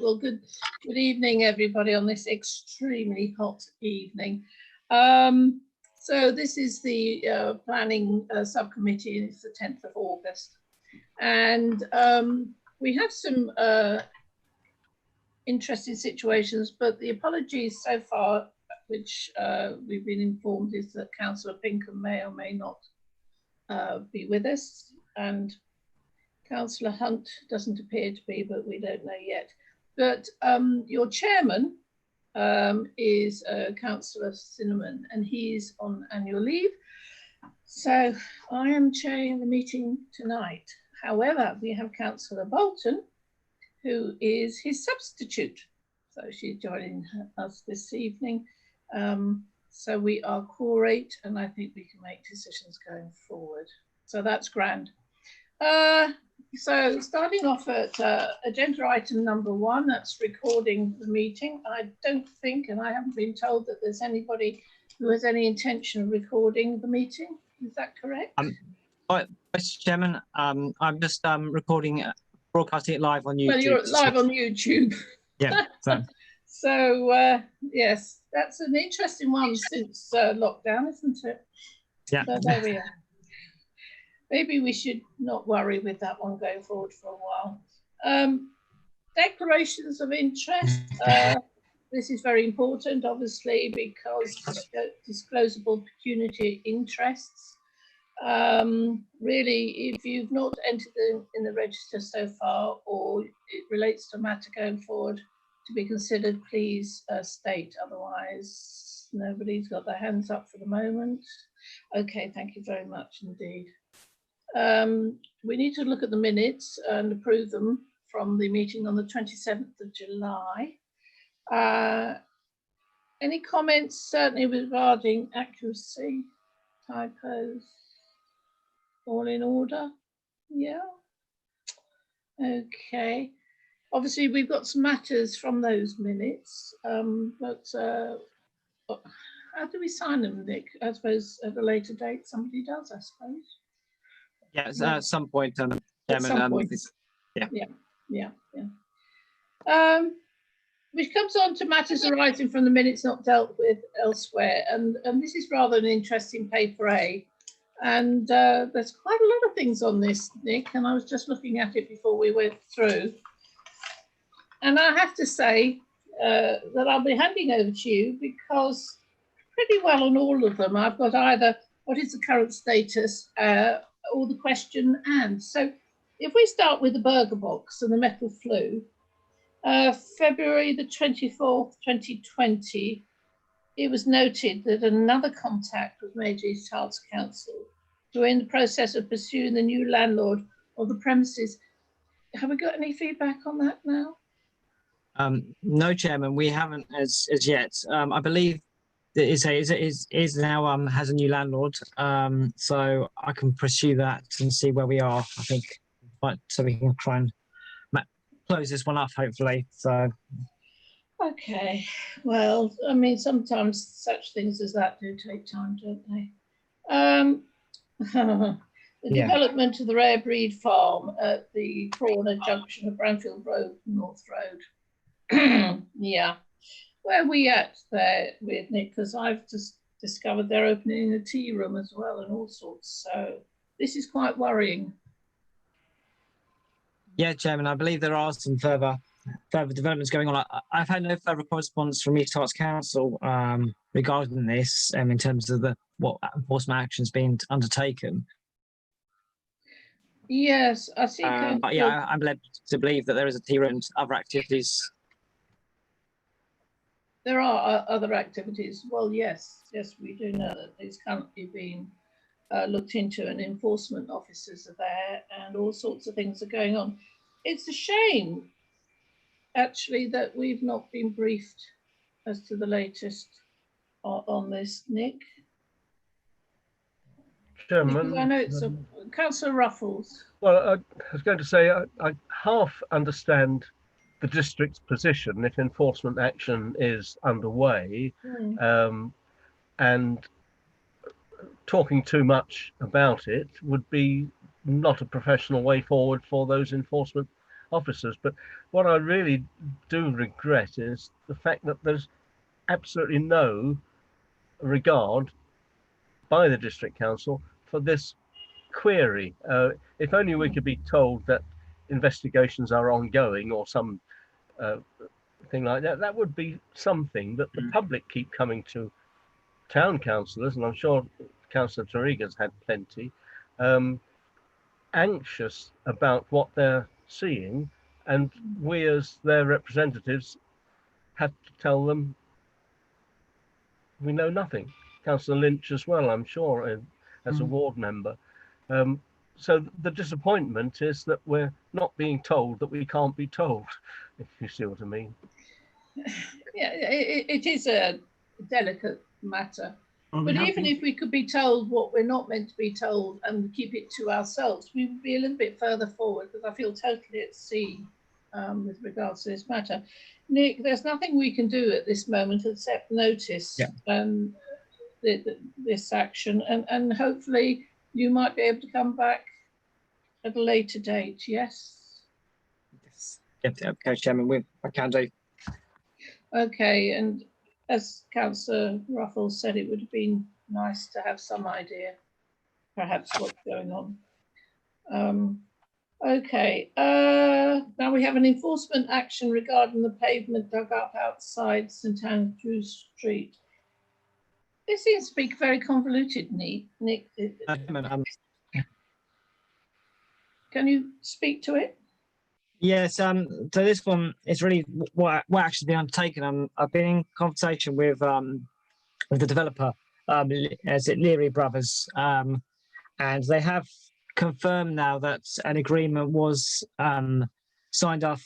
Well, good evening, everybody, on this extremely hot evening. So this is the planning subcommittee, and it's the 10th of August. And we have some interesting situations, but the apologies so far, which we've been informed, is that Councillor Pinkham may or may not be with us, and Councillor Hunt doesn't appear to be, but we don't know yet. But your chairman is Councillor Cinnamon, and he's on annual leave. So I am chairing the meeting tonight. However, we have Councillor Bolton, who is his substitute. So she's joining us this evening. So we are quorate, and I think we can make decisions going forward. So that's grand. So starting off at agenda item number 1, that's recording the meeting. I don't think, and I haven't been told, that there's anybody who has any intention of recording the meeting. Is that correct? Mr. Chairman, I'm just recording, broadcasting it live on YouTube. Well, you're live on YouTube. Yeah. So yes, that's an interesting one since lockdown, isn't it? Yeah. So there we are. Maybe we should not worry with that one going forward for a while. Declarations of interest. This is very important, obviously, because disclosable pecuniary interests. Really, if you've not entered in the register so far, or it relates to a matter going forward to be considered, please state. Otherwise, nobody's got their hands up for the moment. Okay, thank you very much indeed. We need to look at the minutes and approve them from the meeting on the 27th of July. Any comments, certainly regarding accuracy, typos, all in order? Yeah. Okay. Obviously, we've got some matters from those minutes, but how do we sign them, Nick? I suppose at a later date somebody does, I suppose. Yes, at some point, Chairman. At some point. Yeah. Which comes on to matters arising from the minutes not dealt with elsewhere, and this is rather an interesting paper A, and there's quite a lot of things on this, Nick, and I was just looking at it before we went through, and I have to say that I'll be handing over to you, because pretty well on all of them I've got either what is the current status or the question and. So if we start with the burger box and the metal flue, February the 24th, 2020, it was noted that another contact was made to East Herts Council who are in the process of pursuing the new landlord of the premises. Have we got any feedback on that now? No, Chairman, we haven't as yet. I believe that is now has a new landlord, so I can pursue that and see where we are, I think, but so we can try and close this one up, hopefully. So okay, well, I mean, sometimes such things as that do take time, don't they? The development of the rare breed farm at the corner junction of Branfield Road, North Road. Yeah. Where are we at there with Nick? Because I've just discovered they're opening a tea room as well and all sorts. So this is quite worrying. Yeah, Chairman, I believe there are some further developments going on. I've had no further correspondence from East Herts Council regarding this, in terms of what enforcement actions being undertaken. Yes, I see. But yeah, I'm led to believe that there is a tea room and other activities. There are other activities. Well, yes, we do know that it's currently being looked into, and enforcement officers are there, and all sorts of things are going on. It's a shame, actually, that we've not been briefed as to the latest on this, Nick. Chairman, I know it's Councillor Ruffles. Well, I was going to say I half understand the district's position if enforcement action is underway, and talking too much about it would be not a professional way forward for those enforcement officers. But what I really do regret is the fact that there's absolutely no regard by the district council for this query. If only we could be told that investigations are ongoing or some thing like that, that would be something that the public keep coming to town councillors, and I'm sure Councillor Tariga's had plenty, anxious about what they're seeing, and we as their representatives have to tell them we know nothing. Councillor Lynch as well, I'm sure, as a ward member. So the disappointment is that we're not being told that we can't be told, if you see what I mean. Yeah, it is a delicate matter. But even if we could be told what we're not meant to be told and keep it to ourselves, we would be a little bit further forward, because I feel totally at sea with regards to this matter. Nick, there's nothing we can do at this moment except notice this action, and hopefully you might be able to come back at a later date, yes? Yes. Okay, Chairman, I can do. Okay, and as Councillor Ruffles said, it would have been nice to have some idea, perhaps, what's going on. Okay, now we have an enforcement action regarding the pavement dug up outside St Andrews Street. This seems to be very convoluted, Nick. Can you speak to it? Yes, so this one is really what actually been undertaken. I've been in conversation with the developer, is it Leary Brothers, and they have confirmed now that an agreement was signed off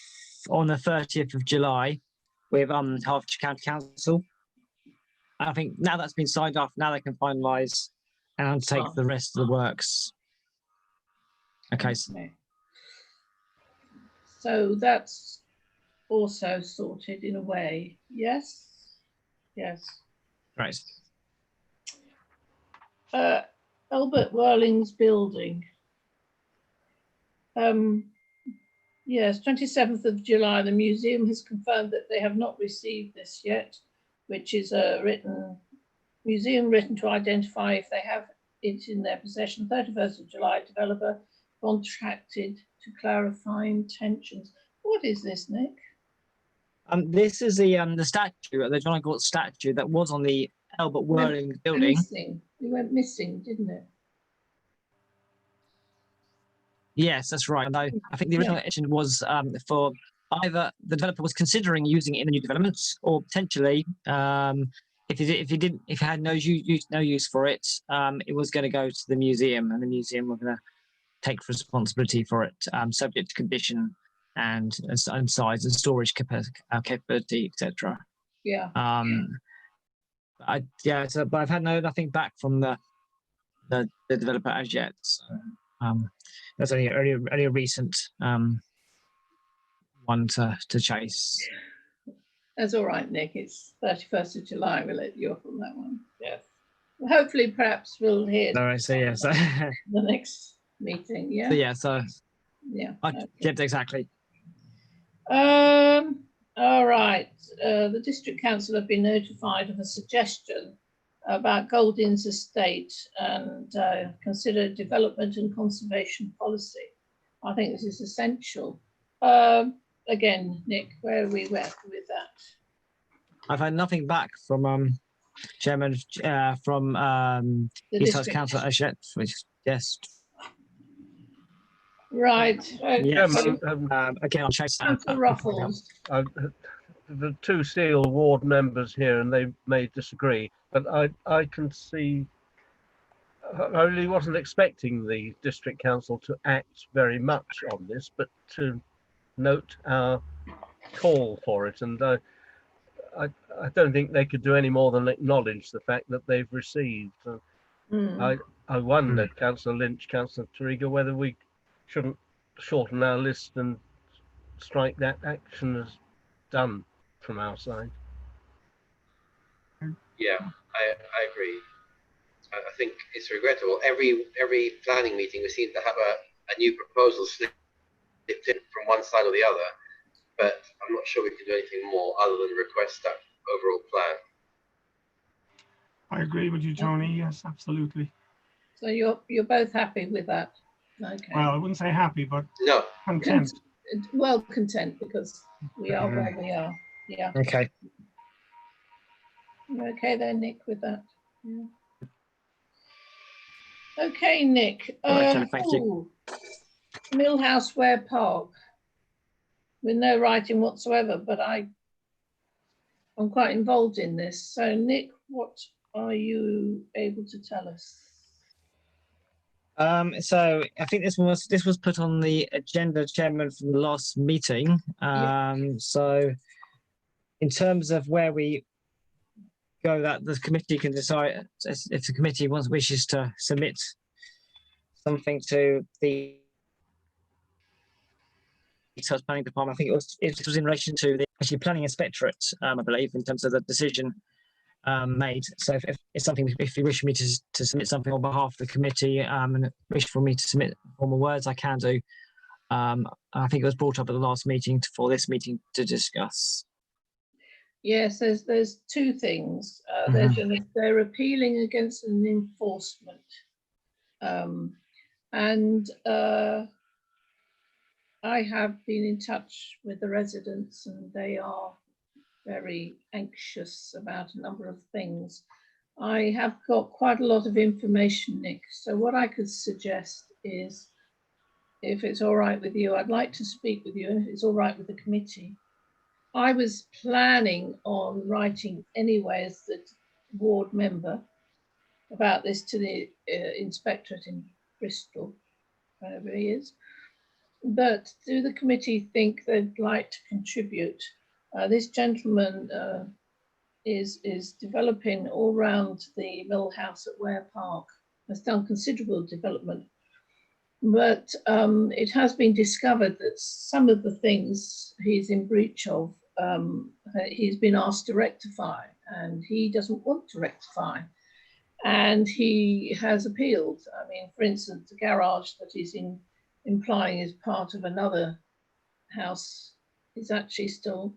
on the 30th of July with Hertfordshire County Council. I think now that's been signed off, now they can finalise and undertake the rest of the works. Okay. So that's also sorted in a way, yes? Yes. Right. Albert Whirling's building. Yes, 27th of July, the museum has confirmed that they have not received this yet, which is a museum written to identify if they have it in their possession. 31st of July, developer contracted to clarify intentions. What is this, Nick? This is the statue, the John Galt statue that was on the Albert Whirling building. Missing. It went missing, didn't it? Yes, that's right. And I think the original intention was for either the developer was considering using it in the new developments, or potentially, if it had no use for it, it was going to go to the museum, and the museum were going to take responsibility for it, subject to condition and size and storage capability, etc. Yeah. But I've had nothing back from the developer as yet. So, that's only a recent one to chase. That's all right, Nick. It's 31st of July. We'll let you off on that one. Yes. Well, hopefully, perhaps we'll hear. No, I say yes. The next meeting. Yeah. Yep, exactly. All right. The district council have been notified of a suggestion about Golding's estate and consider development and conservation policy. I think this is essential. Again, Nick, where are we with that? I've had nothing back from Chairman from East Coast Council as yet, which yes. Right. Yes. Again, I'll chase Councillor Ruffles. The two Seal ward members here, and they may disagree, but I can see. I really wasn't expecting the district council to act very much on this, but to note our call for it, and I don't think they could do any more than acknowledge the fact that they've received. I wonder, Councillor Lynch, Councillor Tariga, whether we shouldn't shorten our list and strike that action as done from our side. Yeah, I agree. I think it's regrettable. Every planning meeting we seem to have a new proposal slip dipped in from one side or the other, but I'm not sure we can do anything more other than request that overall plan. I agree with you, Tony. Yes, absolutely. So you're both happy with that? Okay. Well, I wouldn't say happy, but No, content. Well content because we are where we are. Yeah. Okay. You okay there, Nick, with that? Yeah. Okay, Nick. Right, thank you. Millhouse Ware Park. With no writing whatsoever, but I'm quite involved in this. So, Nick, what are you able to tell us? So I think this was put on the agenda, Chairman, from the last meeting. So in terms of where we go, that the committee can decide if the committee wishes to submit something to the planning department. I think it was in relation to the actually planning inspectorate, I believe, in terms of the decision made. So if it's something, if you wish me to submit something on behalf of the committee and wish for me to submit formal words, I can do. I think it was brought up at the last meeting for this meeting to discuss. Yes, there's two things. They're appealing against an enforcement, and I have been in touch with the residents, and they are very anxious about a number of things. I have got quite a lot of information, Nick. So what I could suggest is, if it's all right with you, I'd like to speak with you, and if it's all right with the committee. I was planning on writing anyway as the ward member about this to the inspectorate in Bristol, wherever he is. But do the committee think they'd like to contribute? This gentleman is developing all round the Millhouse at Ware Park, has done considerable development. But it has been discovered that some of the things he's in breach of, he's been asked to rectify, and he doesn't want to rectify. And he has appealed. I mean, for instance, the garage that he's implying is part of another house is actually still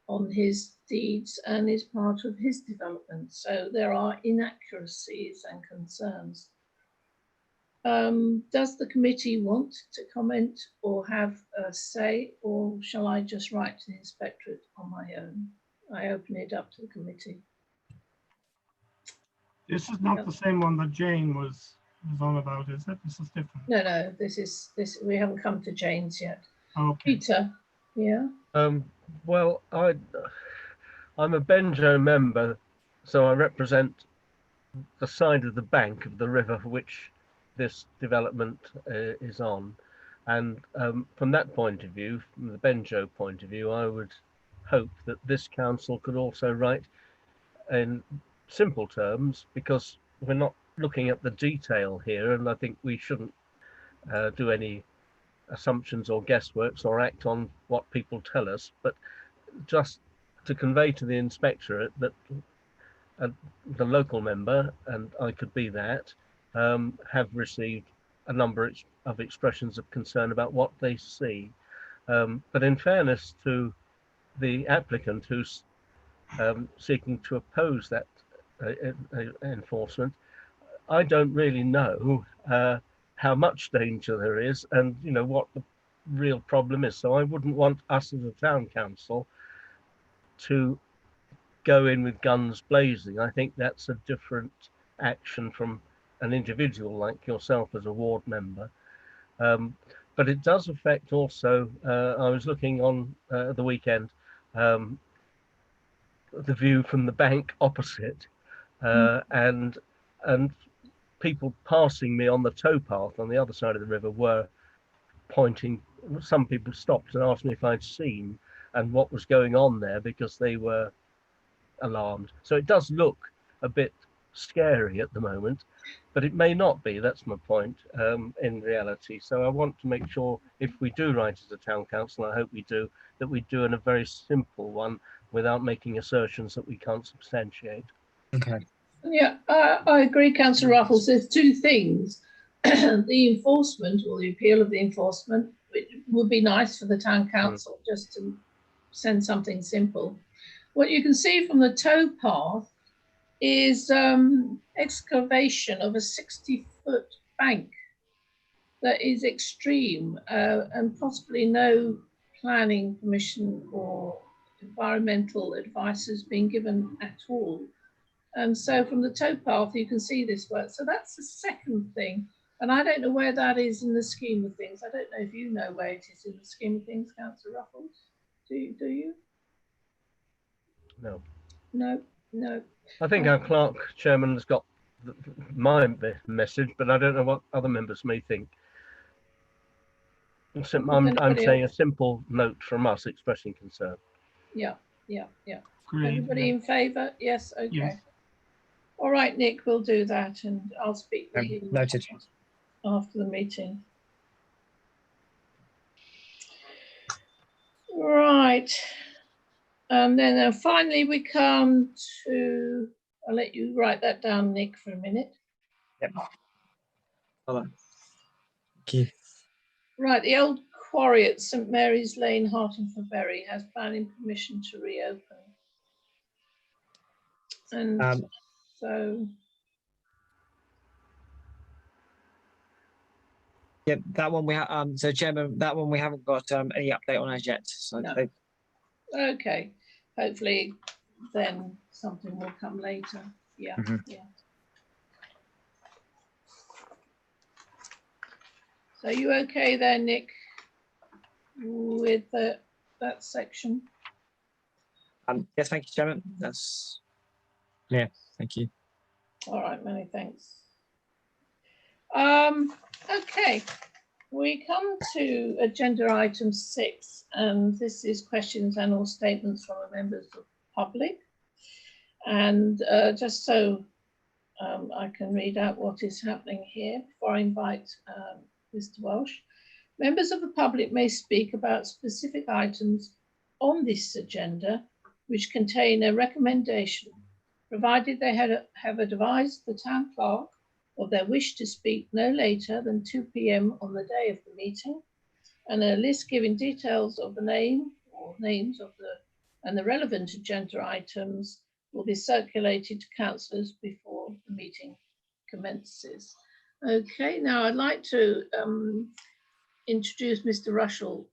on his deeds and is part of his development. So there are inaccuracies and concerns. Does the committee want to comment or have a say, or shall I just write to the inspectorate on my own? I open it up to the committee. This is not the same one that Jane was on about, is it? This is different. No, this. We haven't come to Jane's yet. Okay. Peter, yeah. Well, I'm a Benjo member, so I represent the side of the bank of the river which this development is on. And from that point of view, from the Benjo point of view, I would hope that this council could also write in simple terms, because we're not looking at the detail here, and I think we shouldn't do any assumptions or guessworks or act on what people tell us, but just to convey to the inspectorate that the local member, and I could be that, have received a number of expressions of concern about what they see. But in fairness to the applicant who's seeking to oppose that enforcement, I don't really know how much danger there is, and what the real problem is. So I wouldn't want us as a town council to go in with guns blazing. I think that's a different action from an individual like yourself as a ward member. But it does affect also, I was looking on the weekend, the view from the bank opposite, and people passing me on the towpath on the other side of the river were pointing. Some people stopped and asked me if I'd seen and what was going on there, because they were alarmed. So it does look a bit scary at the moment, but it may not be. That's my point in reality. So I want to make sure, if we do write as a town council, I hope we do, that we do in a very simple one without making assertions that we can't substantiate. Okay. Yeah, I agree, Councillor Ruffles. There's two things. The enforcement, or the appeal of the enforcement, it would be nice for the town council just to send something simple. What you can see from the towpath is excavation of a 60-foot bank that is extreme and possibly no planning permission or environmental advice has been given at all. And so from the towpath, you can see this work. So that's the second thing. And I don't know where that is in the scheme of things. I don't know if you know where it is in the scheme of things, Councillor Ruffles. Do you? No. No, no. I think our clerk chairman has got my message, but I don't know what other members may think. I'm saying a simple note from us expressing concern. Yeah. Agreed, Everybody yeah. in favour? Yes, okay. Yes. All right, Nick, we'll do that and I'll speak with you Noted. after the meeting. Right. And then finally we come to, I'll let you write that down, Nick, for a minute. Yep. Thank you. Right, the old quarry at St Mary's Lane, Hartington-Bury has planning permission to reopen. And so... Yeah, that one we have. So, Chairman, that one we haven't got any update on as yet. So, No. Okay, hopefully then something will come later. Yeah, yeah. So you okay there, Nick, with that section? Yes, thank you, Chairman. That's clear. Thank you. All right, many thanks. Okay, we come to agenda item 6, and this is questions and or statements from the members of the public. And just so I can read out what is happening here before I invite Mr. Welsh. Members of the public may speak about specific items on this agenda which contain a recommendation, provided they have advised the town clerk of their wish to speak no later than 2 p.m. on the day of the meeting, and a list giving details of the name or names of the relevant agenda items will be circulated to councillors before the meeting commences. Okay, now I'd like to introduce Mr. Russell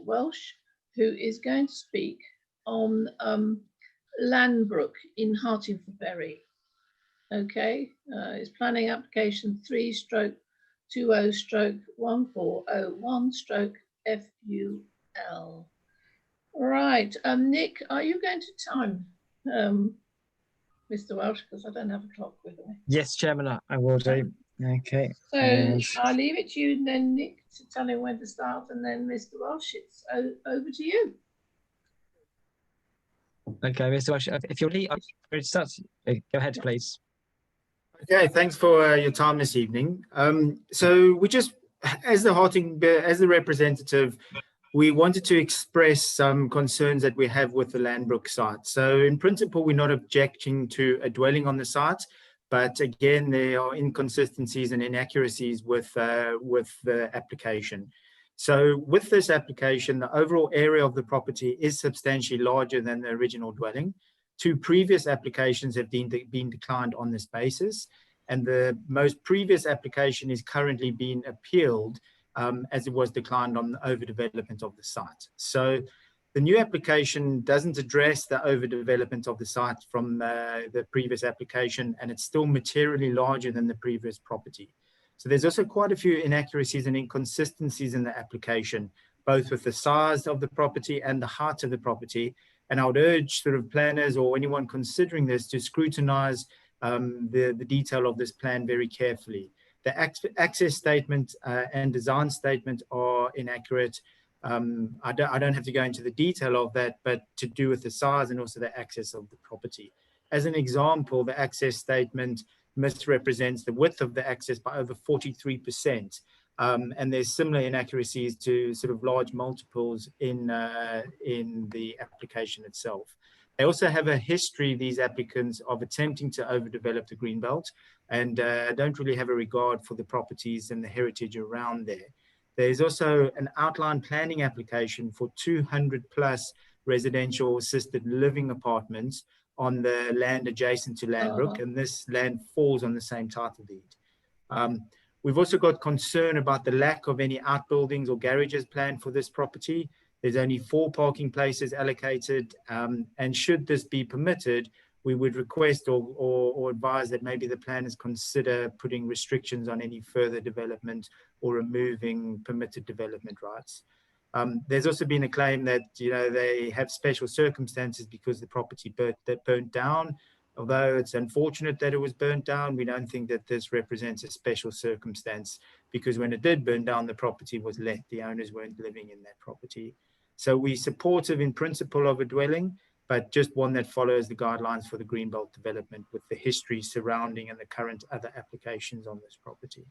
Welsh, who is going to speak on Lanbrook in Hartington-Bury. Okay, it's planning application 3/20/1401/FUL. Right, Nick, are you going to time Mr. Welsh, because I don't have a clock with me? Yes, Chairman, I will do. Okay. So I'll leave it to you then, Nick, to tell him when to start, and then Mr. Welsh, it's over to you. Okay, Mr. Welsh, if you're ready to start, go ahead, please. Okay, thanks for your time this evening. So we just, as the representative, we wanted to express some concerns that we have with the Lanbrook site. So in principle, we're not objecting to a dwelling on the site, but again, there are inconsistencies and inaccuracies with the application. So with this application, the overall area of the property is substantially larger than the original dwelling. 2 previous applications have been declined on this basis, and the most previous application is currently being appealed as it was declined on the overdevelopment of the site. So the new application doesn't address the overdevelopment of the site from the previous application, and it's still materially larger than the previous property. So there's also quite a few inaccuracies and inconsistencies in the application, both with the size of the property and the height of the property. And I would urge sort of planners or anyone considering this to scrutinize the detail of this plan very carefully. The access statement and design statement are inaccurate. I don't have to go into the detail of that, but to do with the size and also the access of the property. As an example, the access statement misrepresents the width of the access by over 43%. And there's similar inaccuracies to sort of large multiples in the application itself. They also have a history, these applicants, of attempting to overdevelop the Greenbelt and don't really have a regard for the properties and the heritage around there. There's also an outline planning application for 200 plus residential assisted living apartments on the land adjacent to Landbrook, and this land falls on the same title deed. We've also got concern about the lack of any outbuildings or garages planned for this property. There's only 4 parking places allocated, and should this be permitted, we would request or advise that maybe the planners consider putting restrictions on any further development or removing permitted development rights. There's also been a claim that, you know, they have special circumstances because the property burnt down. Although it's unfortunate that it was burnt down, we don't think that this represents a special circumstance, because when it did burn down, the property was let. The owners weren't living in that property. So we're supportive in principle of a dwelling, but just one that follows the guidelines for the Greenbelt development with the history surrounding and the current other applications on this property.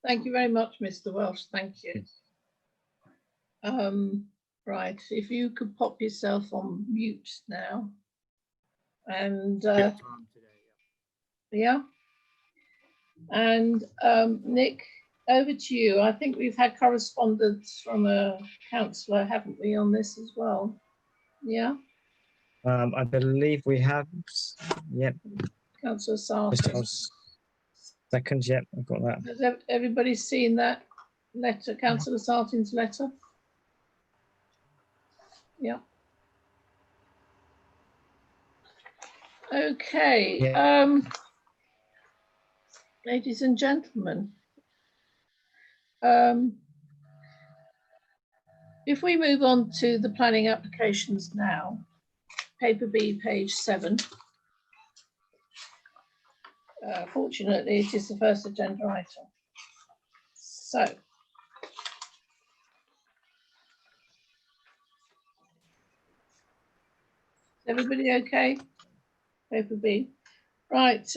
Thank you very much, Mr. Welsh. Thank you. Right, if you could pop yourself on mute now. And yeah. And Nick, over to you. I think we've had correspondence from a councillor, haven't we, on this as well? Yeah. I believe we have. Yep. Councillor Sartin. Second. Yep, I've got that. Has everybody seen that letter, Councillor Sartin's letter? Yeah. Okay. Yeah. Ladies and gentlemen, if we move on to the planning applications now, paper B, page 7. Fortunately, it is the first agenda item. So, is everybody okay? Paper B. Right.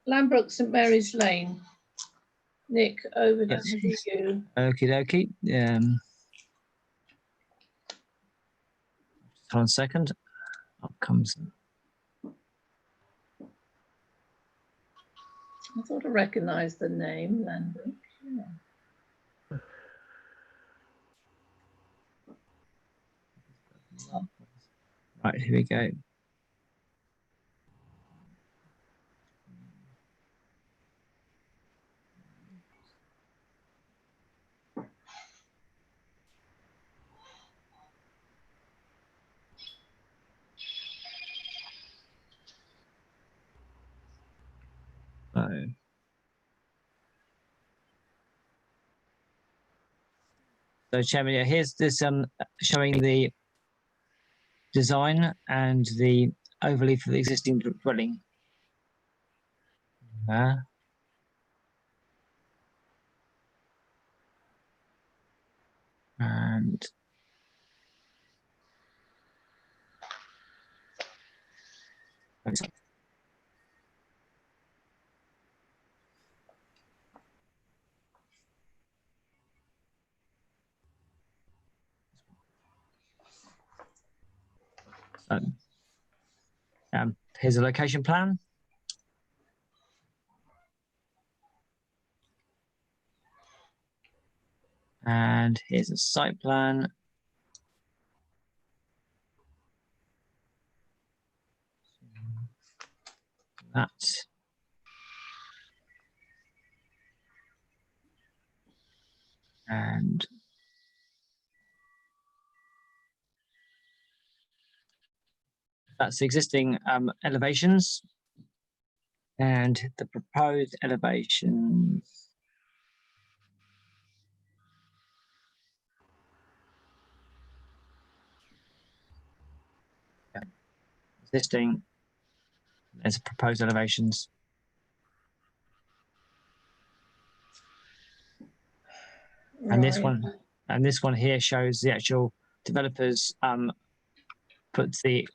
Lambrook St Mary's Lane. Nick, over to you. Okie dokie. Hold on a second. Up comes. I thought I recognised the name, Lambrook. Yeah. Right, here we go. So Chairman, yeah, here's this showing the design and the overlay for the existing dwelling. And here's a location plan. And here's a site plan. That. And that's the existing elevations and the proposed elevations. Yeah. Existing, there's proposed elevations. Right. And this one here shows the actual developers put the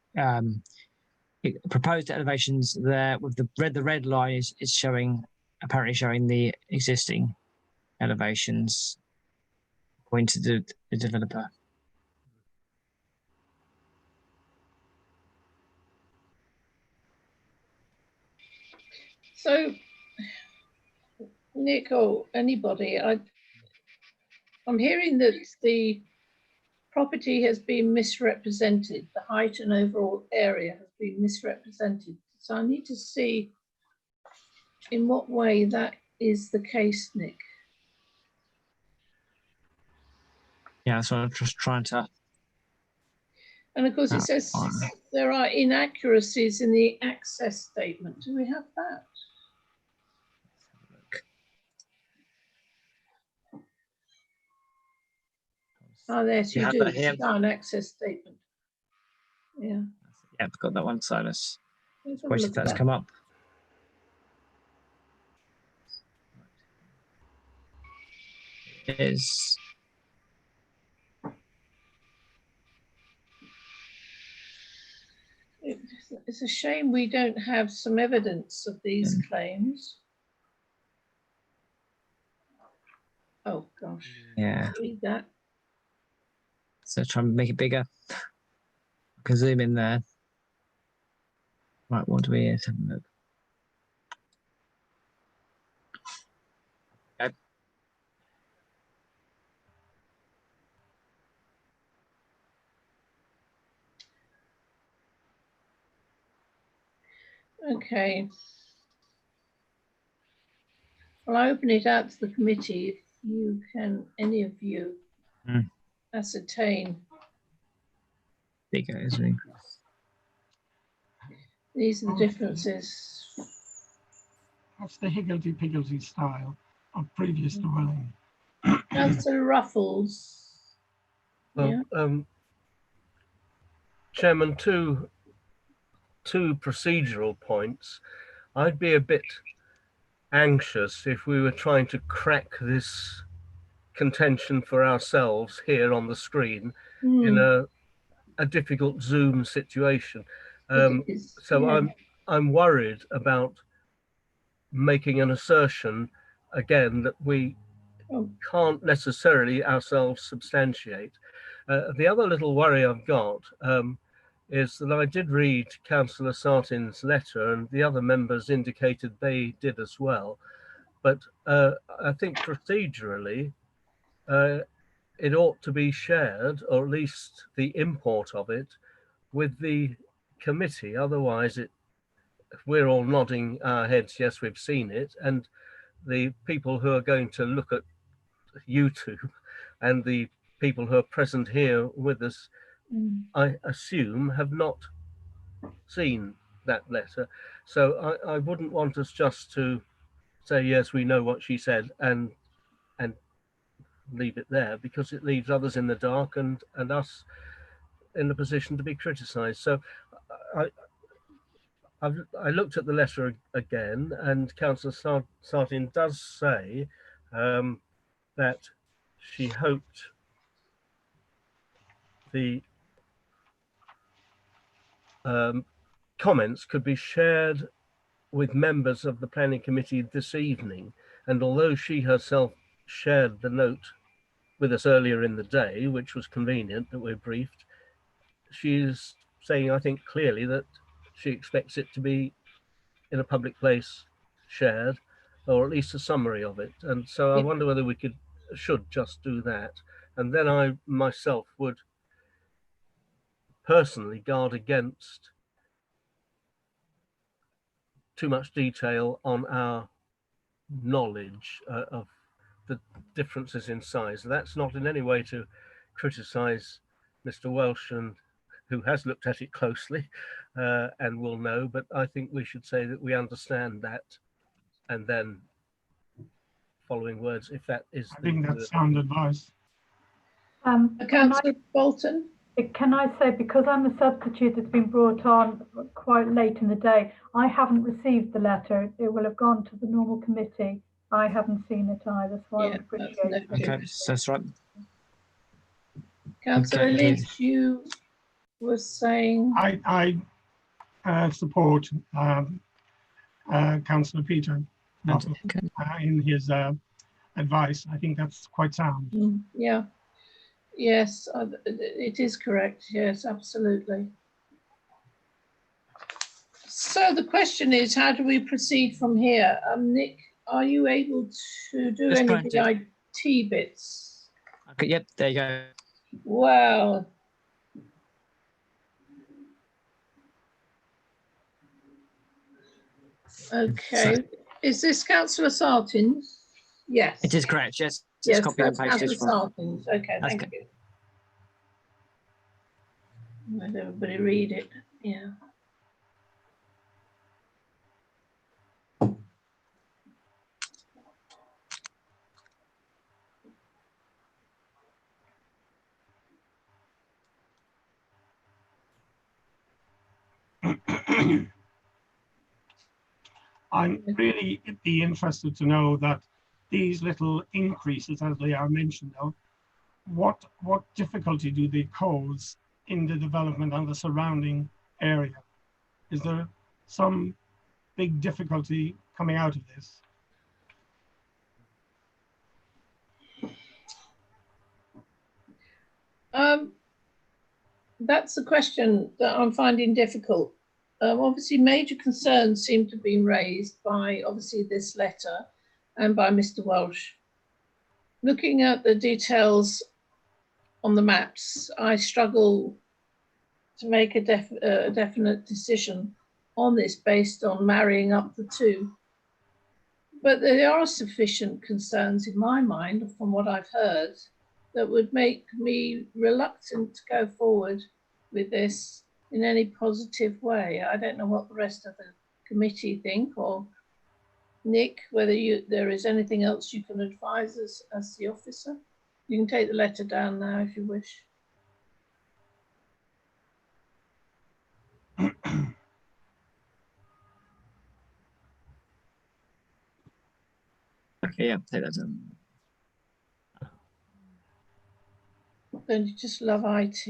proposed elevations there with the red line is showing, apparently showing the existing elevations according to the developer. So Nick or anybody, I'm hearing that the property has been misrepresented. The height and overall area has been misrepresented. So I need to see in what way that is the case, Nick. Yeah, so I'm just trying to. And of course, it says there are inaccuracies in the access statement. Do we have that? Oh, yes, you have do. that here? It's an access statement. Yeah. Yeah, I've got that one, Silas. Let's have a Question look if at that's that. come up. It is. It's a shame we don't have some evidence of these claims. Oh, gosh. Yeah. Read that. So try and make it bigger. I can zoom in there. Right, what do we have a look? Okay. Okay. Well, I open it out to the committee. If you can, any of you, ascertain. Bigger, isn't it? These are the differences. That's the higgledy-piggledy style of previous dwelling. Councillor Ruffles. Well, Chairman, two procedural points. I'd be a bit anxious if we were trying to crack this contention for ourselves here on the screen in a difficult Zoom situation. So I'm worried about making an assertion again that we can't necessarily ourselves substantiate. The other little worry I've got is that I did read Councillor Sartin's letter, and the other members indicated they did as well. But I think procedurally, it ought to be shared, or at least the import of it, with the committee. Otherwise, we're all nodding our heads, yes, we've seen it, and the people who are going to look at YouTube and the people who are present here with us, I assume, have not seen that letter. So I wouldn't want us just to say, yes, we know what she said, and leave it there, because it leaves others in the dark and us in a position to be criticised. So I looked at the letter again, and Councillor Sartin does say that she hoped the comments could be shared with members of the planning committee this evening. And although she herself shared the note with us earlier in the day, which was convenient that we're briefed, she's saying, I think clearly, that she expects it to be in a public place shared, or at least a summary of it. And so I wonder whether we should just do that. And then I myself would personally guard against too much detail on our knowledge of the differences in size. That's not in any way to criticise Mr. Welsh, and who has looked at it closely and will know, but I think we should say that we understand that, and then following words, if that is I think that's sound advice. Councillor Bolton. Can I say, because I'm a substitute that's been brought on quite late in the day, I haven't received the letter. It will have gone to the normal committee. I haven't seen it either, so I would appreciate it. Okay, that's right. Councillor Lynch, you were saying... I support Councillor Peter in his advice. I think that's quite sound. Yeah. Yes, it is correct. Yes, absolutely. So the question is, how do we proceed from here? Nick, are you able to do Just any trying of the IT bits? Okay, yep, there you go. Wow. Okay. Is this Councillor Sartins? Yes. It is correct, yes. It's Yes, copied and that's pasted Councillor from. Sartins. Okay, That's thank good. you. Let everybody read it. Yeah. I'm really be interested to know that these little increases, as they are mentioned now, what difficulty do they cause in the development and the surrounding area? Is there some big difficulty coming out of this? That's a question that I'm finding difficult. Obviously, major concerns seem to have been raised by obviously this letter and by Mr. Welsh. Looking at the details on the maps, I struggle to make a definite decision on this based on marrying up the two. But there are sufficient concerns in my mind, from what I've heard, that would make me reluctant to go forward with this in any positive way. I don't know what the rest of the committee think, or Nick, whether there is anything else you can advise us as the officer. You can take the letter down now if you wish. Okay, yeah, take that down. Don't you just love IT?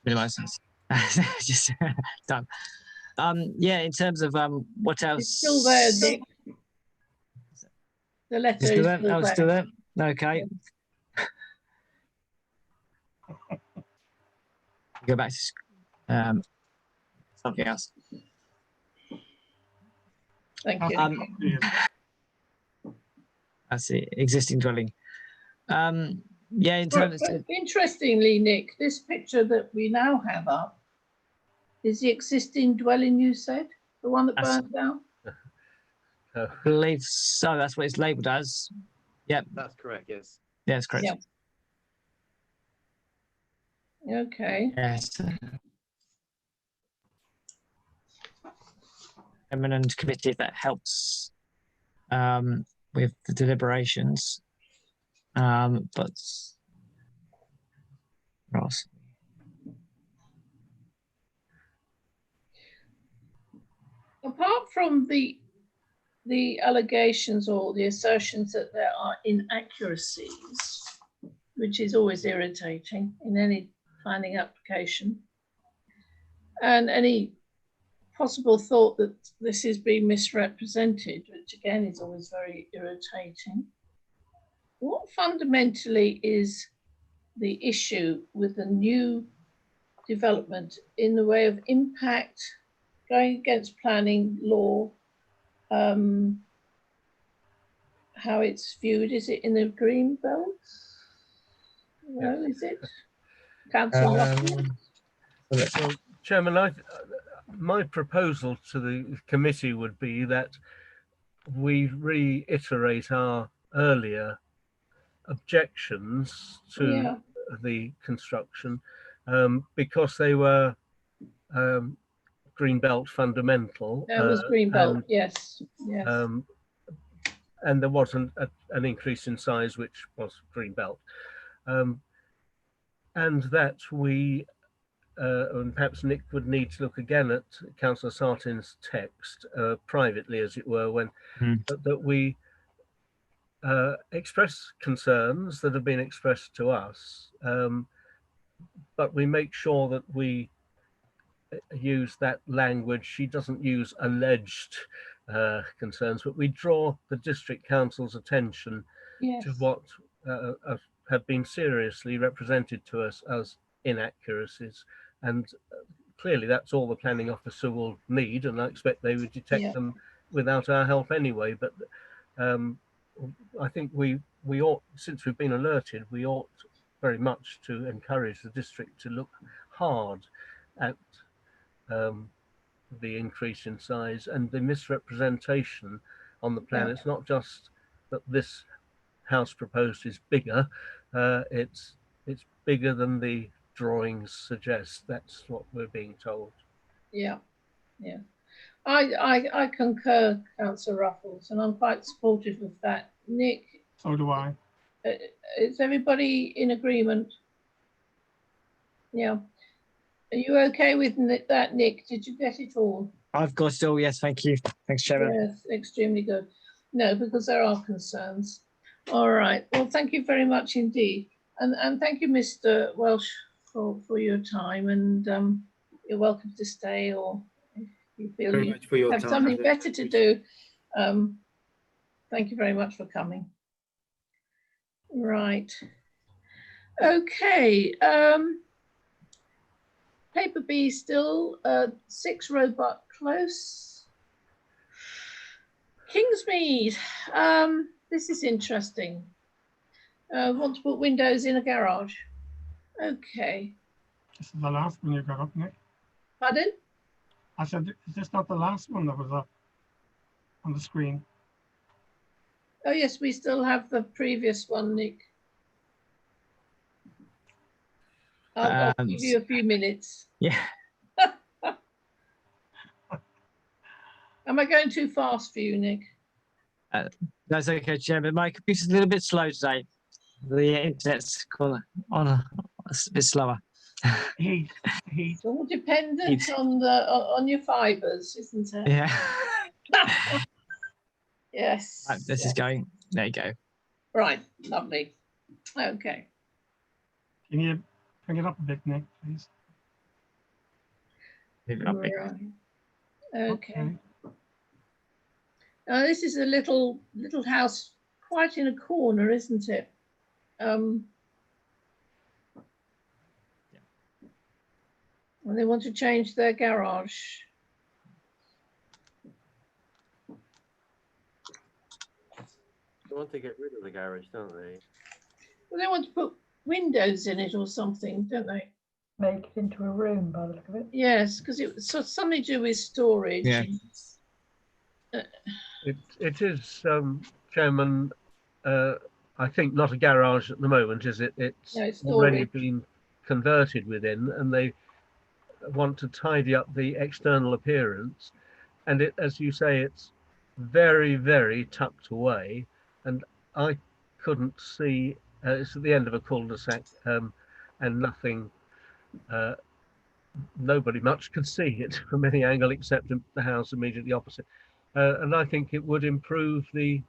Minimize this. Just done. Yeah, in terms of what else? It's still there, Nick. The letter It's still is there? still Oh, it's there. still there? Okay. Go back to something else. Thank you. That's the existing dwelling. Yeah, in terms of, Interestingly, Nick, this picture that we now have up is the existing dwelling, you said? The one that That's- burnt down? I believe so. That's what it's labelled as. Yep. That's correct, yes. Yeah, that's correct. Yeah. Okay. Yes. Eminent committee that helps with the deliberations. But Ross. Apart from the allegations or the assertions that there are inaccuracies, which is always irritating in any planning application, and any possible thought that this is being misrepresented, which again is always very irritating, what fundamentally is the issue with the new development in the way of impact, going against planning law, how it's viewed? Is it in the green belt? No, is it? Councillor Well, Chairman, my proposal to the committee would be that we reiterate our earlier objections to the construction because they were Greenbelt fundamental. That was Greenbelt, yes. Yes. And there wasn't an increase in size, which was Greenbelt. And that we, and perhaps Nick would need to look again at Councillor Sartin's text privately, as it were, when that we express concerns that have been expressed to us, but we make sure that we use that language. She doesn't use alleged concerns, but we draw the district council's attention to what have been seriously represented to us as inaccuracies, and clearly that's all the planning officer will need, and I expect they would detect them without our help anyway. But I think we ought, since we've been alerted, we ought very much to encourage the district to look hard at the increase in size and the misrepresentation on the plan. Yeah. It's not just that this house proposed is bigger, it's bigger than the drawings suggest. That's what we're being told. Yeah, yeah. I concur, Councillor Ruffles, and I'm quite supportive of that. Nick, So do I. is everybody in agreement? Yeah. Are you okay with that, Nick? Did you get it all? I've got it all. Yes, thank you. Thanks, Chairman. Yes, extremely good. No, because there are concerns. All right. Well, thank you very much indeed. And thank you, Mr. Welsh, for your time. And you're welcome to stay, or if you feel Very you much for your have time. something better to do. Thank you very much for coming. Right. Okay. Paper B still, 6 Roebuck Close. Kingsmead. This is interesting. Want to put windows in a garage. Okay. This is the last one you got up, Nick. Pardon? I said, is this not the last one that was up on the screen? Oh yes, we still have the previous one, Nick. I'll give you a few minutes. Yeah. Am I going too fast for you, Nick? That's okay, Chairman. My computer's a little bit slow today. The internet's gone on a bit slower. Heat. It's all dependent on your fibres, isn't it? Yeah. Yes. Right, this is going. There you go. Right, lovely. Okay. Can you bring it up a bit, Nick, please? Move it up a bit. Right. Okay. Now this is a little house quite in a corner, isn't it? And they want to change their garage. They want to get rid of the garage, don't they? Well, they want to put windows in it or something, don't they? Make it into a room by the look of it. Yes, because it was something to do with storage. Yeah. It is, Chairman, I think not a garage at the moment, is it? It's No, it's already storage. been converted within, and they want to tidy up the external appearance. And it, as you say, it's very, very tucked away, and I couldn't see. It's at the end of a cul-de-sac, and nothing. Nobody much can see it from any angle except the house immediately opposite. And I think it would improve the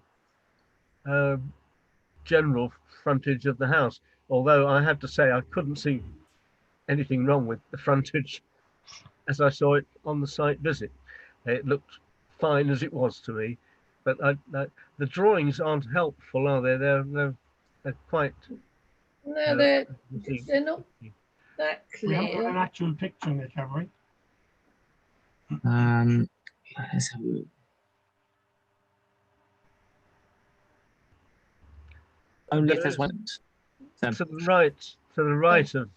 general frontage of the house. Although I have to say I couldn't see anything wrong with the frontage as I saw it on the site visit. It looked fine as it was to me, but the drawings aren't helpful, are they? They're quite. No, they're not that We haven't got clear. an actual picture, Nick, have we? Let's have a look. Only if There there's is- one. To the right of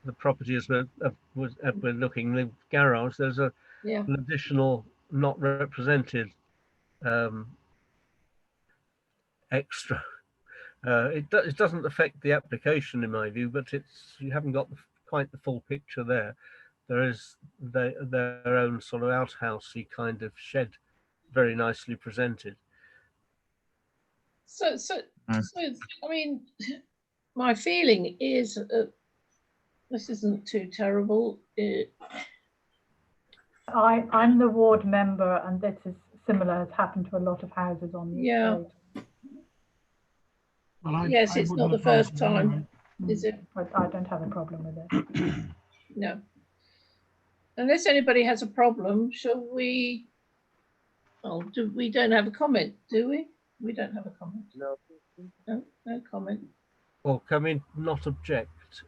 the property as we're looking, the garage, there's an Yeah. additional not represented extra. It doesn't affect the application in my view, but you haven't got quite the full picture there. There is their own sort of outhousey kind of shed, very nicely presented. So I mean, my feeling is this isn't too terrible. I'm the ward member, and this is similar, has happened to a lot of houses on the Yeah. estate. Well, Yes, I it's wouldn't not the oppose first it time. anyway. Is it? I don't have a problem with it. No. Unless anybody has a problem, shall we? Oh, we don't have a comment, do we? We don't have a comment. No. No comment. Or can we not object?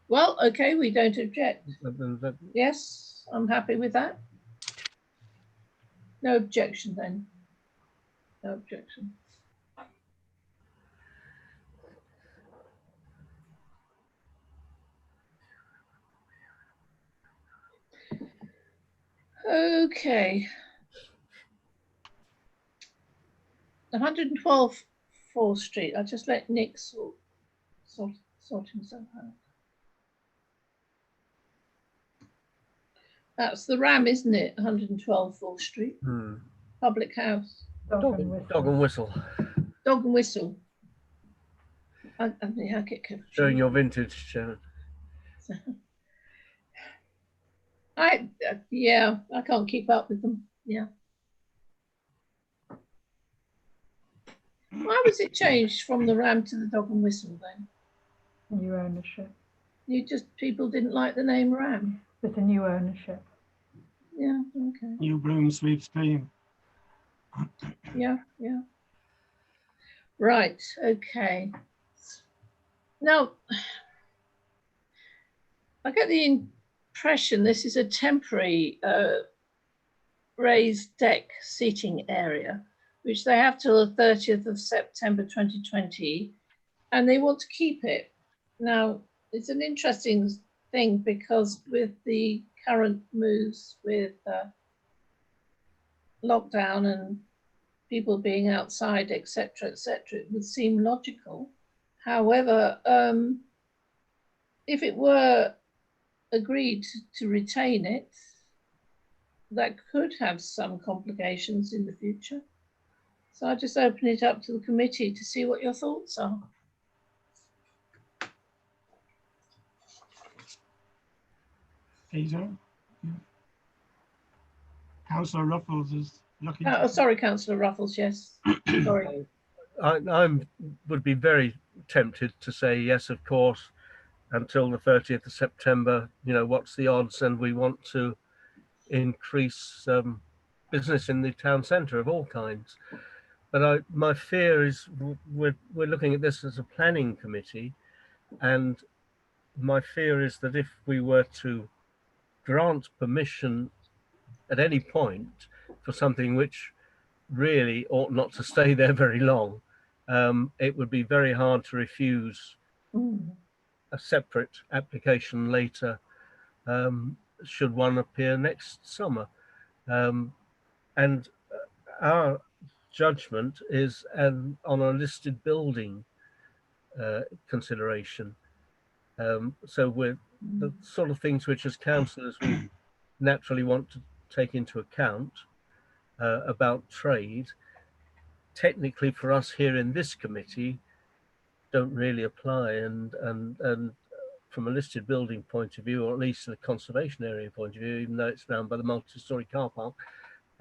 Well, okay, we don't object. That- Yes, I'm happy with that. No objection then. No objection. Okay. 112 4th Street. I'll just let Nick sort himself out. That's the Ram, isn't it? 112 4th Street. Public house. Dog and whistle. Dog and whistle. Anthony Hackett. Showing your vintage, Chairman. Yeah, I can't keep up with them. Yeah. Why was it changed from the Ram to the Dog and Whistle then? New ownership. People didn't like the name Ram. With the new ownership. Yeah, okay. New broom sweeps clean. Yeah. Right, okay. Now, I get the impression this is a temporary raised deck seating area, which they have till the 30th of September 2020, and they want to keep it. Now, it's an interesting thing because with the current moves with lockdown and people being outside, etc., it would seem logical. However, if it were agreed to retain it, that could have some complications in the future. So I just open it up to the committee to see what your thoughts are. Peter? Councillor Ruffles is looking. Sorry, Councillor Ruffles, yes. Sorry. I would be very tempted to say yes, of course, until the 30th of September. You know, what's the odds? And we want to increase business in the town centre of all kinds. But my fear is we're looking at this as a planning committee, and my fear is that if we were to grant permission at any point for something which really ought not to stay there very long, it would be very hard to refuse a separate application later, should one appear next summer. And our judgment is on a listed building consideration. So we're the sort of things which as councillors we naturally want to take into account about trade, technically for us here in this committee don't really apply, and from a listed building point of view, or at least a conservation area point of view, even though it's round by the multi-storey car park,